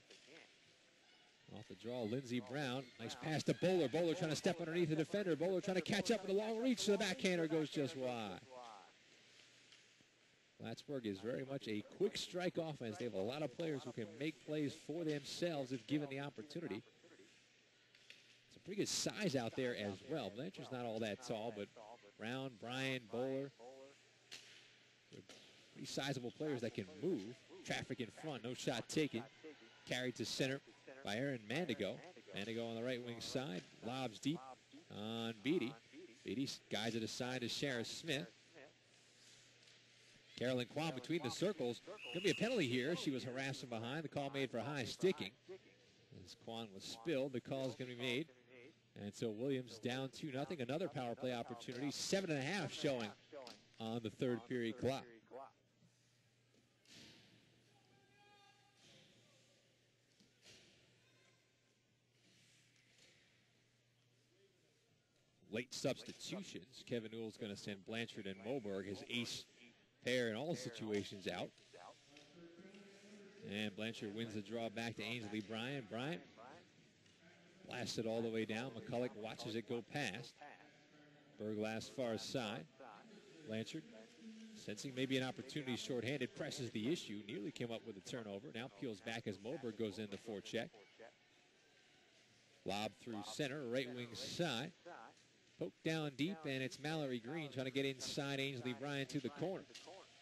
Off the draw, Lindsey Brown. Nice pass to Bowler. Bowler trying to step underneath the defender. Bowler trying to catch up with a long reach to the backhander. Goes just wide. Plattsburgh is very much a quick strike offense. They have a lot of players who can make plays for themselves if given the opportunity. Some pretty good size out there as well. Blanchard's not all that tall, but Brown, Bryan, Bowler, pretty sizable players that can move. Traffic in front, no shot taken. Carried to center by Erin Mandigo. Mandigo on the right wing side, lobs deep on Beatty. Beatty guides it aside to Shara Smith. Carolyn Kwan between the circles. Going to be a penalty here. She was harassing behind. The call made for high sticking. As Kwan was spilled, the call is going to be made. And so Williams down 2-0. Another power play opportunity. 7.5 showing on the third period clock. Late substitutions. Kevin Newell's going to send Blanchard and Moberg, his ace pair in all situations, out. And Blanchard wins the draw back to Ainsley Bryant. Bryant blasted all the way down. McCulloch watches it go past. Berglass far side. Blanchard, sensing maybe an opportunity shorthanded, presses the issue. Nearly came up with a turnover. Now peels back as Moberg goes in the forecheck. Lob through center, right wing side. Poked down deep, and it's Mallory Green trying to get inside Ainsley Bryant to the corner.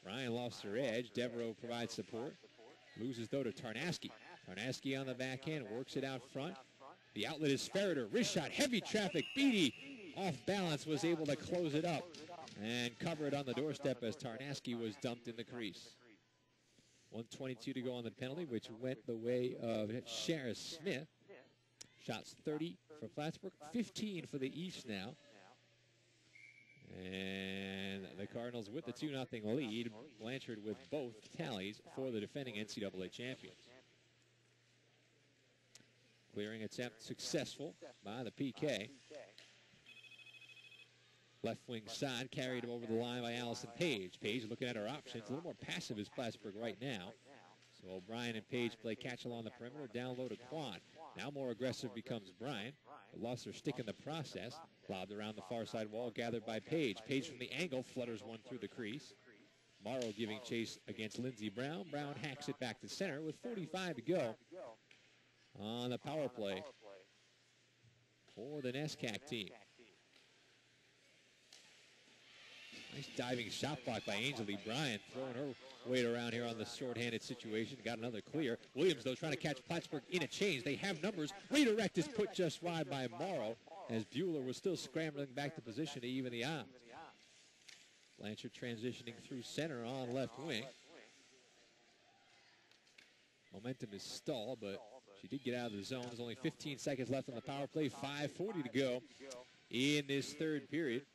Bryant lost her edge. Devereaux provides support. Loses, though, to Tarnaski. Tarnaski on the backhand, works it out front. The outlet is Ferreter. Wrist shot, heavy traffic. Beatty, off balance, was able to close it up and cover it on the doorstep as Tarnaski was dumped in the crease. 1:22 to go on the penalty, which went the way of Shara Smith. Shots 30 for Plattsburgh, 15 for the East now. And the Cardinals with the 2-0 lead. Blanchard with both tallies for the defending NCAA champions. Clearing attempt successful by the PK. Left wing side carried over the line by Allison Page. Page looking at her options. A little more passive is Plattsburgh right now. So O'Brien and Page play catch along the perimeter. Down low to Quan. Now more aggressive becomes Bryant. Lost her stick in the process. Lobbed around the far side wall, gathered by Page. Page from the angle flutters one through the crease. Morrow giving chase against Lindsey Brown. Brown hacks it back to center with 45 to go on the power play for the NESCAC team. Nice diving shot block by Angel Lee Bryant, throwing her weight around here on the short-handed situation. Got another clear. Williams, though, trying to catch Plattsburgh in a change. They have numbers. Redirect is put just wide by Morrow as Bueller was still scrambling back to position to even the odds. Blanchard transitioning through center on left wing. Momentum is stalled, but she did get out of the zone. There's only 15 seconds left on the power play. 5:40 to go in this third period.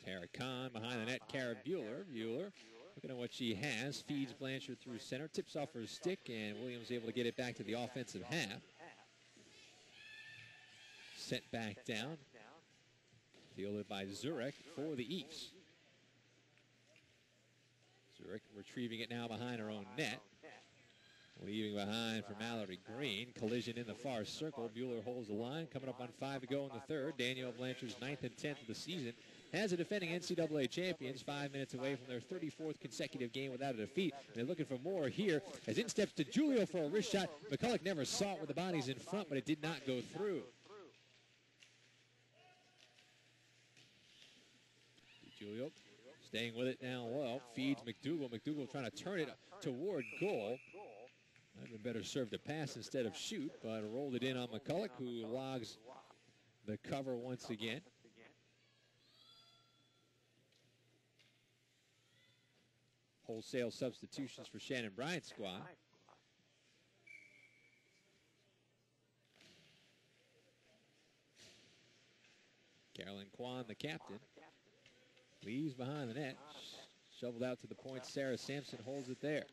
Tara Khan behind the net. Cara Bueller. Bueller looking at what she has. Feeds Blanchard through center. Tips off her stick, and Williams able to get it back to the offensive half. Sent back down. Fielded by Zurek for the East. Zurek retrieving it now behind her own net. Leaving behind for Mallory Green. Collision in the far circle. Bueller holds the line. Coming up on 5 to go in the third. Danielle Blanchard's 9th and 10th of the season. As the defending NCAA champions, 5 minutes away from their 34th consecutive game without a defeat. They're looking for more here. As in steps DiGiulio for a wrist shot. McCulloch never saw it with the bodies in front, but it did not go through. DiGiulio staying with it now well. Feeds McDougal. McDougal trying to turn it toward goal. Might have been better served to pass instead of shoot, but rolled it in on McCulloch, who logs the cover once again. Wholesale substitutions for Shannon Bryant's squad. Carolyn Kwan, the captain, leaves behind the net. Shoveled out to the point. Sarah Sampson holds it there.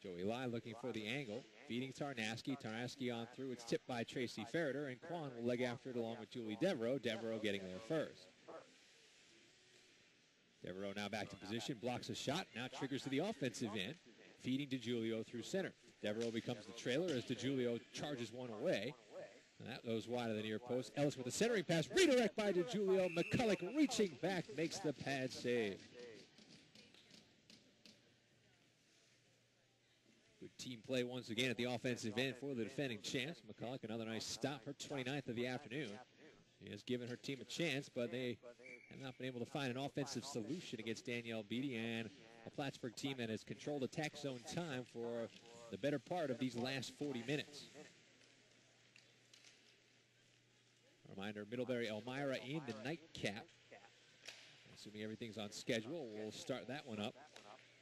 Joey Lai looking for the angle. Feeding Tarnaski. Tarnaski on through. It's tipped by Tracy Ferreter, and Kwan will leg after it along with Julie Devereaux. Devereaux getting there first. Devereaux now back to position. Blocks a shot. Now triggers to the offensive end. Feeding DiGiulio through center. Devereaux becomes the trailer as DiGiulio charges one away. And that goes wide of the near post. Ellis with a centering pass. Redirect by DiGiulio. McCulloch reaching back makes the pad save. Good team play once again at the offensive end for the defending champs. McCulloch, another nice stop. Her 29th of the afternoon. She has given her team a chance, but they have not been able to find an offensive solution against Danielle Beatty and a Plattsburgh team that has controlled attack zone time for the better part of these last 40 minutes. Reminder, Middlebury Elmira in the nightcap. Assuming everything's on schedule, we'll start that one up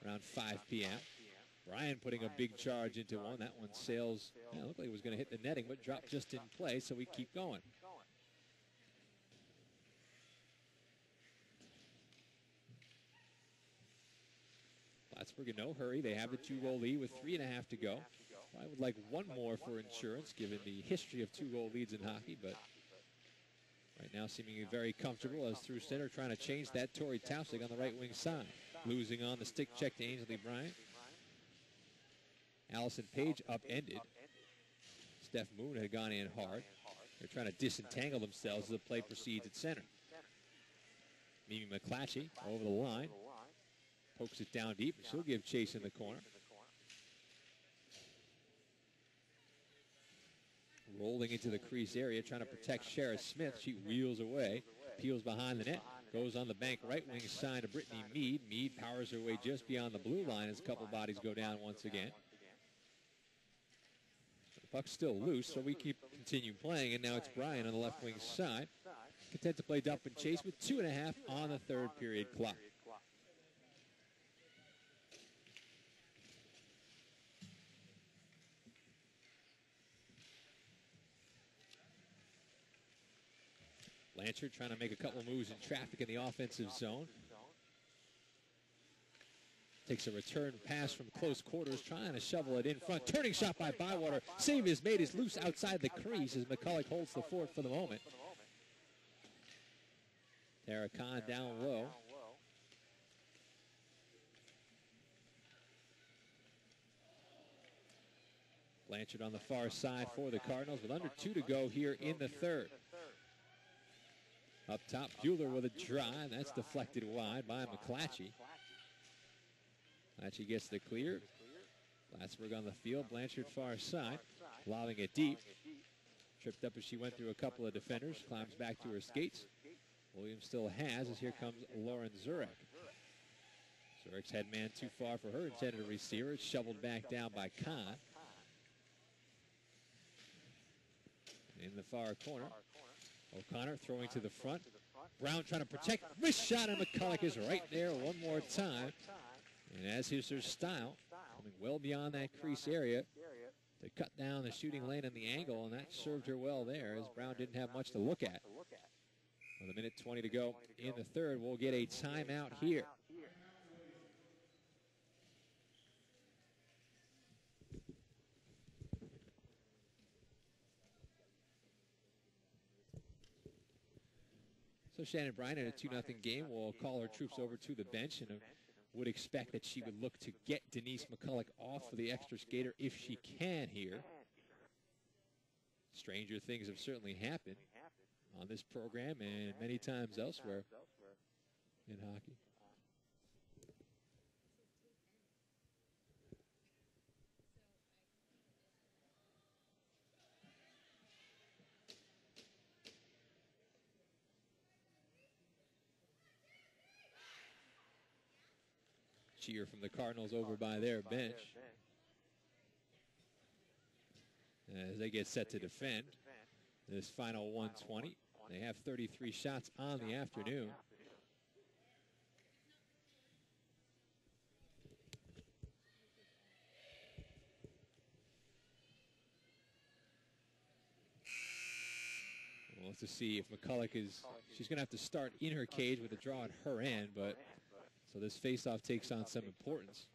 around 5 p.m. Bryan putting a big charge into one. That one sails, looked like it was going to hit the netting, but dropped just in play, so we keep going. Plattsburgh in no hurry. They have the 2-goal lead with 3.5 to go. I would like one more for insurance, given the history of 2-goal leads in hockey, but right now seemingly very comfortable as through center trying to change that. Tori Tausig on the right wing side. Losing on the stick check to Ainsley Bryant. Allison Page upended. Steph Moon had gone in hard. They're trying to disentangle themselves as the play proceeds at center. Mimi McClatchy over the line. Pokes it down deep, and she'll give chase in the corner. Rolling into the crease area, trying to protect Shara Smith. She wheels away, peels behind the net. Goes on the bank right wing side to Brittany Mead. Mead powers her way just beyond the blue line as a couple bodies go down once again. The puck's still loose, so we continue playing, and now it's Bryan on the left wing side. Content to play dump and chase with 2.5 on the third period clock. Blanchard trying to make a couple moves in traffic in the offensive zone. Takes a return pass from close quarters, trying to shovel it in front. Turning shot by Bywater. Save is made. Is loose outside the crease as McCulloch holds the fort for the moment. Tara Khan down low. Blanchard on the far side for the Cardinals with under 2 to go here in the third. Up top, Bueller with a drive. That's deflected wide by McClatchy. McClatchy gets the clear. Plattsburgh on the field. Blanchard far side. Lobbing it deep. Tripped up as she went through a couple of defenders. Climbs back to her skates. Williams still has as here comes Lauren Zurek. Zurek's head man too far for her intended receiver. It's shoveled back down by Kahn. In the far corner. O'Connor throwing to the front. Brown trying to protect. Wrist shot, and McCulloch is right there one more time. And as is her style, coming well beyond that crease area to cut down the shooting lane and the angle, and that served her well there as Brown didn't have much to look at. With 1:20 to go in the third, we'll get a timeout here. So Shannon Bryan in a 2-0 game will call her troops over to the bench and would expect that she would look to get Denise McCulloch off for the extra skater if she can here. Stranger things have certainly happened on this program and many times elsewhere in hockey. Cheer from the Cardinals over by their bench as they get set to defend this final 1:20. They have 33 shots on the afternoon. We'll have to see if McCulloch she's going to have to start in her cage with a draw at her end, but so this faceoff takes on some importance.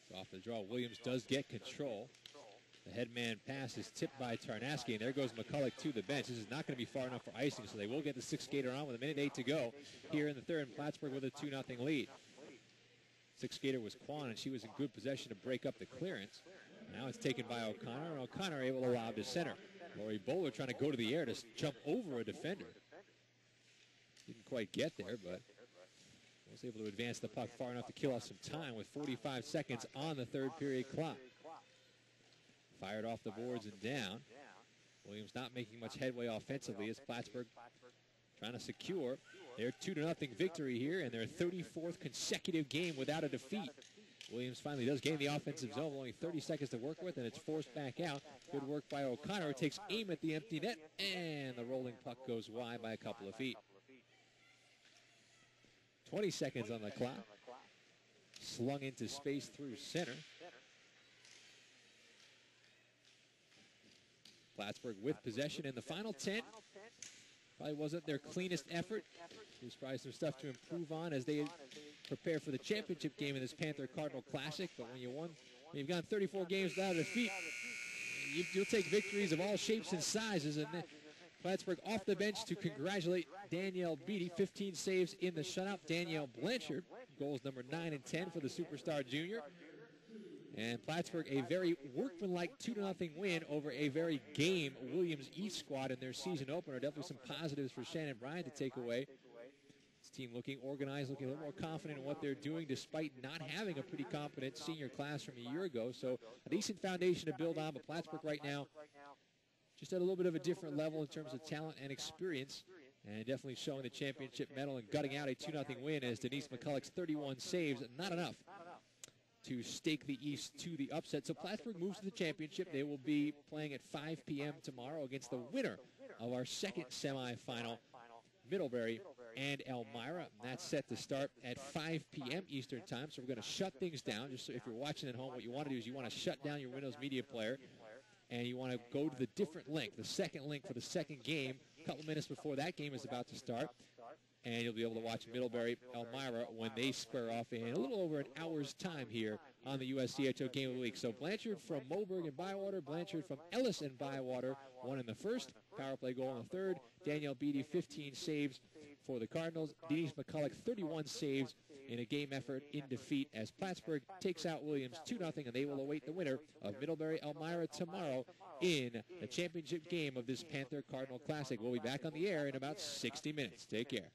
So off the draw, Williams does get control. The headman pass is tipped by Tarnaski, and there goes McCulloch to the bench. This is not going to be far enough for icing, so they will get the 6th skater on with 1:08 to go here in the third, and Plattsburgh with a 2-0 lead. 6th skater was Quan, and she was in good possession to break up the clearance. Now it's taken by O'Connor, and O'Connor able to lob to center. Lori Bowler trying to go to the air to jump over a defender. Didn't quite get there, but was able to advance the puck far enough to kill off some time with 45 seconds on the third period clock. Fired off the boards and down. Williams not making much headway offensively as Plattsburgh trying to secure their 2-0 victory here and their 34th consecutive game without a defeat. Williams finally does gain the offensive zone, only 30 seconds to work with, and it's forced back out. Good work by O'Connor. It takes aim at the empty net, and the rolling puck goes wide by a couple of feet. 20 seconds on the clock. Slung into space through center. Plattsburgh with possession in the final 10. Probably wasn't their cleanest effort. There's probably some stuff to improve on as they prepare for the championship game in this Panther Cardinal Classic. But when you've gone 34 games without a defeat, you'll take victories of all shapes and sizes. And Plattsburgh off the bench to congratulate Danielle Beatty. 15 saves in the shutout. Danielle Blanchard, goals number 9 and 10 for the Superstar Junior. And Plattsburgh, a very workmanlike 2-0 win over a very game Williams East squad in their season opener. Definitely some positives for Shannon Bryan to take away. It's team looking organized, looking a little more confident in what they're doing despite not having a pretty competent senior class from a year ago. So a decent foundation to build on, but Plattsburgh right now just at a little bit of a different level in terms of talent and experience, and definitely showing the championship medal and gutting out a 2-0 win as Denise McCulloch's 31 saves, not enough to stake the East to the upset. So Plattsburgh moves to the championship. They will be playing at 5 p.m. tomorrow against the winner of our second semifinal, Middlebury and Elmira. That's set to start at 5 p.m. Eastern time. So we're going to shut things down. Just so if you're watching at home, what you want to do is you want to shut down your Windows Media Player, and you want to go to the different link, the second link for the second game, a couple minutes before that game is about to start. And you'll be able to watch Middlebury, Elmira when they square off in a little over an hour's time here on the USCHO Game of the Week. So Blanchard from Moberg and Bywater, Blanchard from Ellis and Bywater, one in the first, power play goal in the third. Danielle Beatty, 15 saves for the Cardinals. Denise McCulloch, 31 saves in a game effort in defeat as Plattsburgh takes out Williams 2-0, and they will await the winner of Middlebury Elmira tomorrow in the championship game of this Panther Cardinal Classic. We'll be back on the air in about 60 minutes. Take care.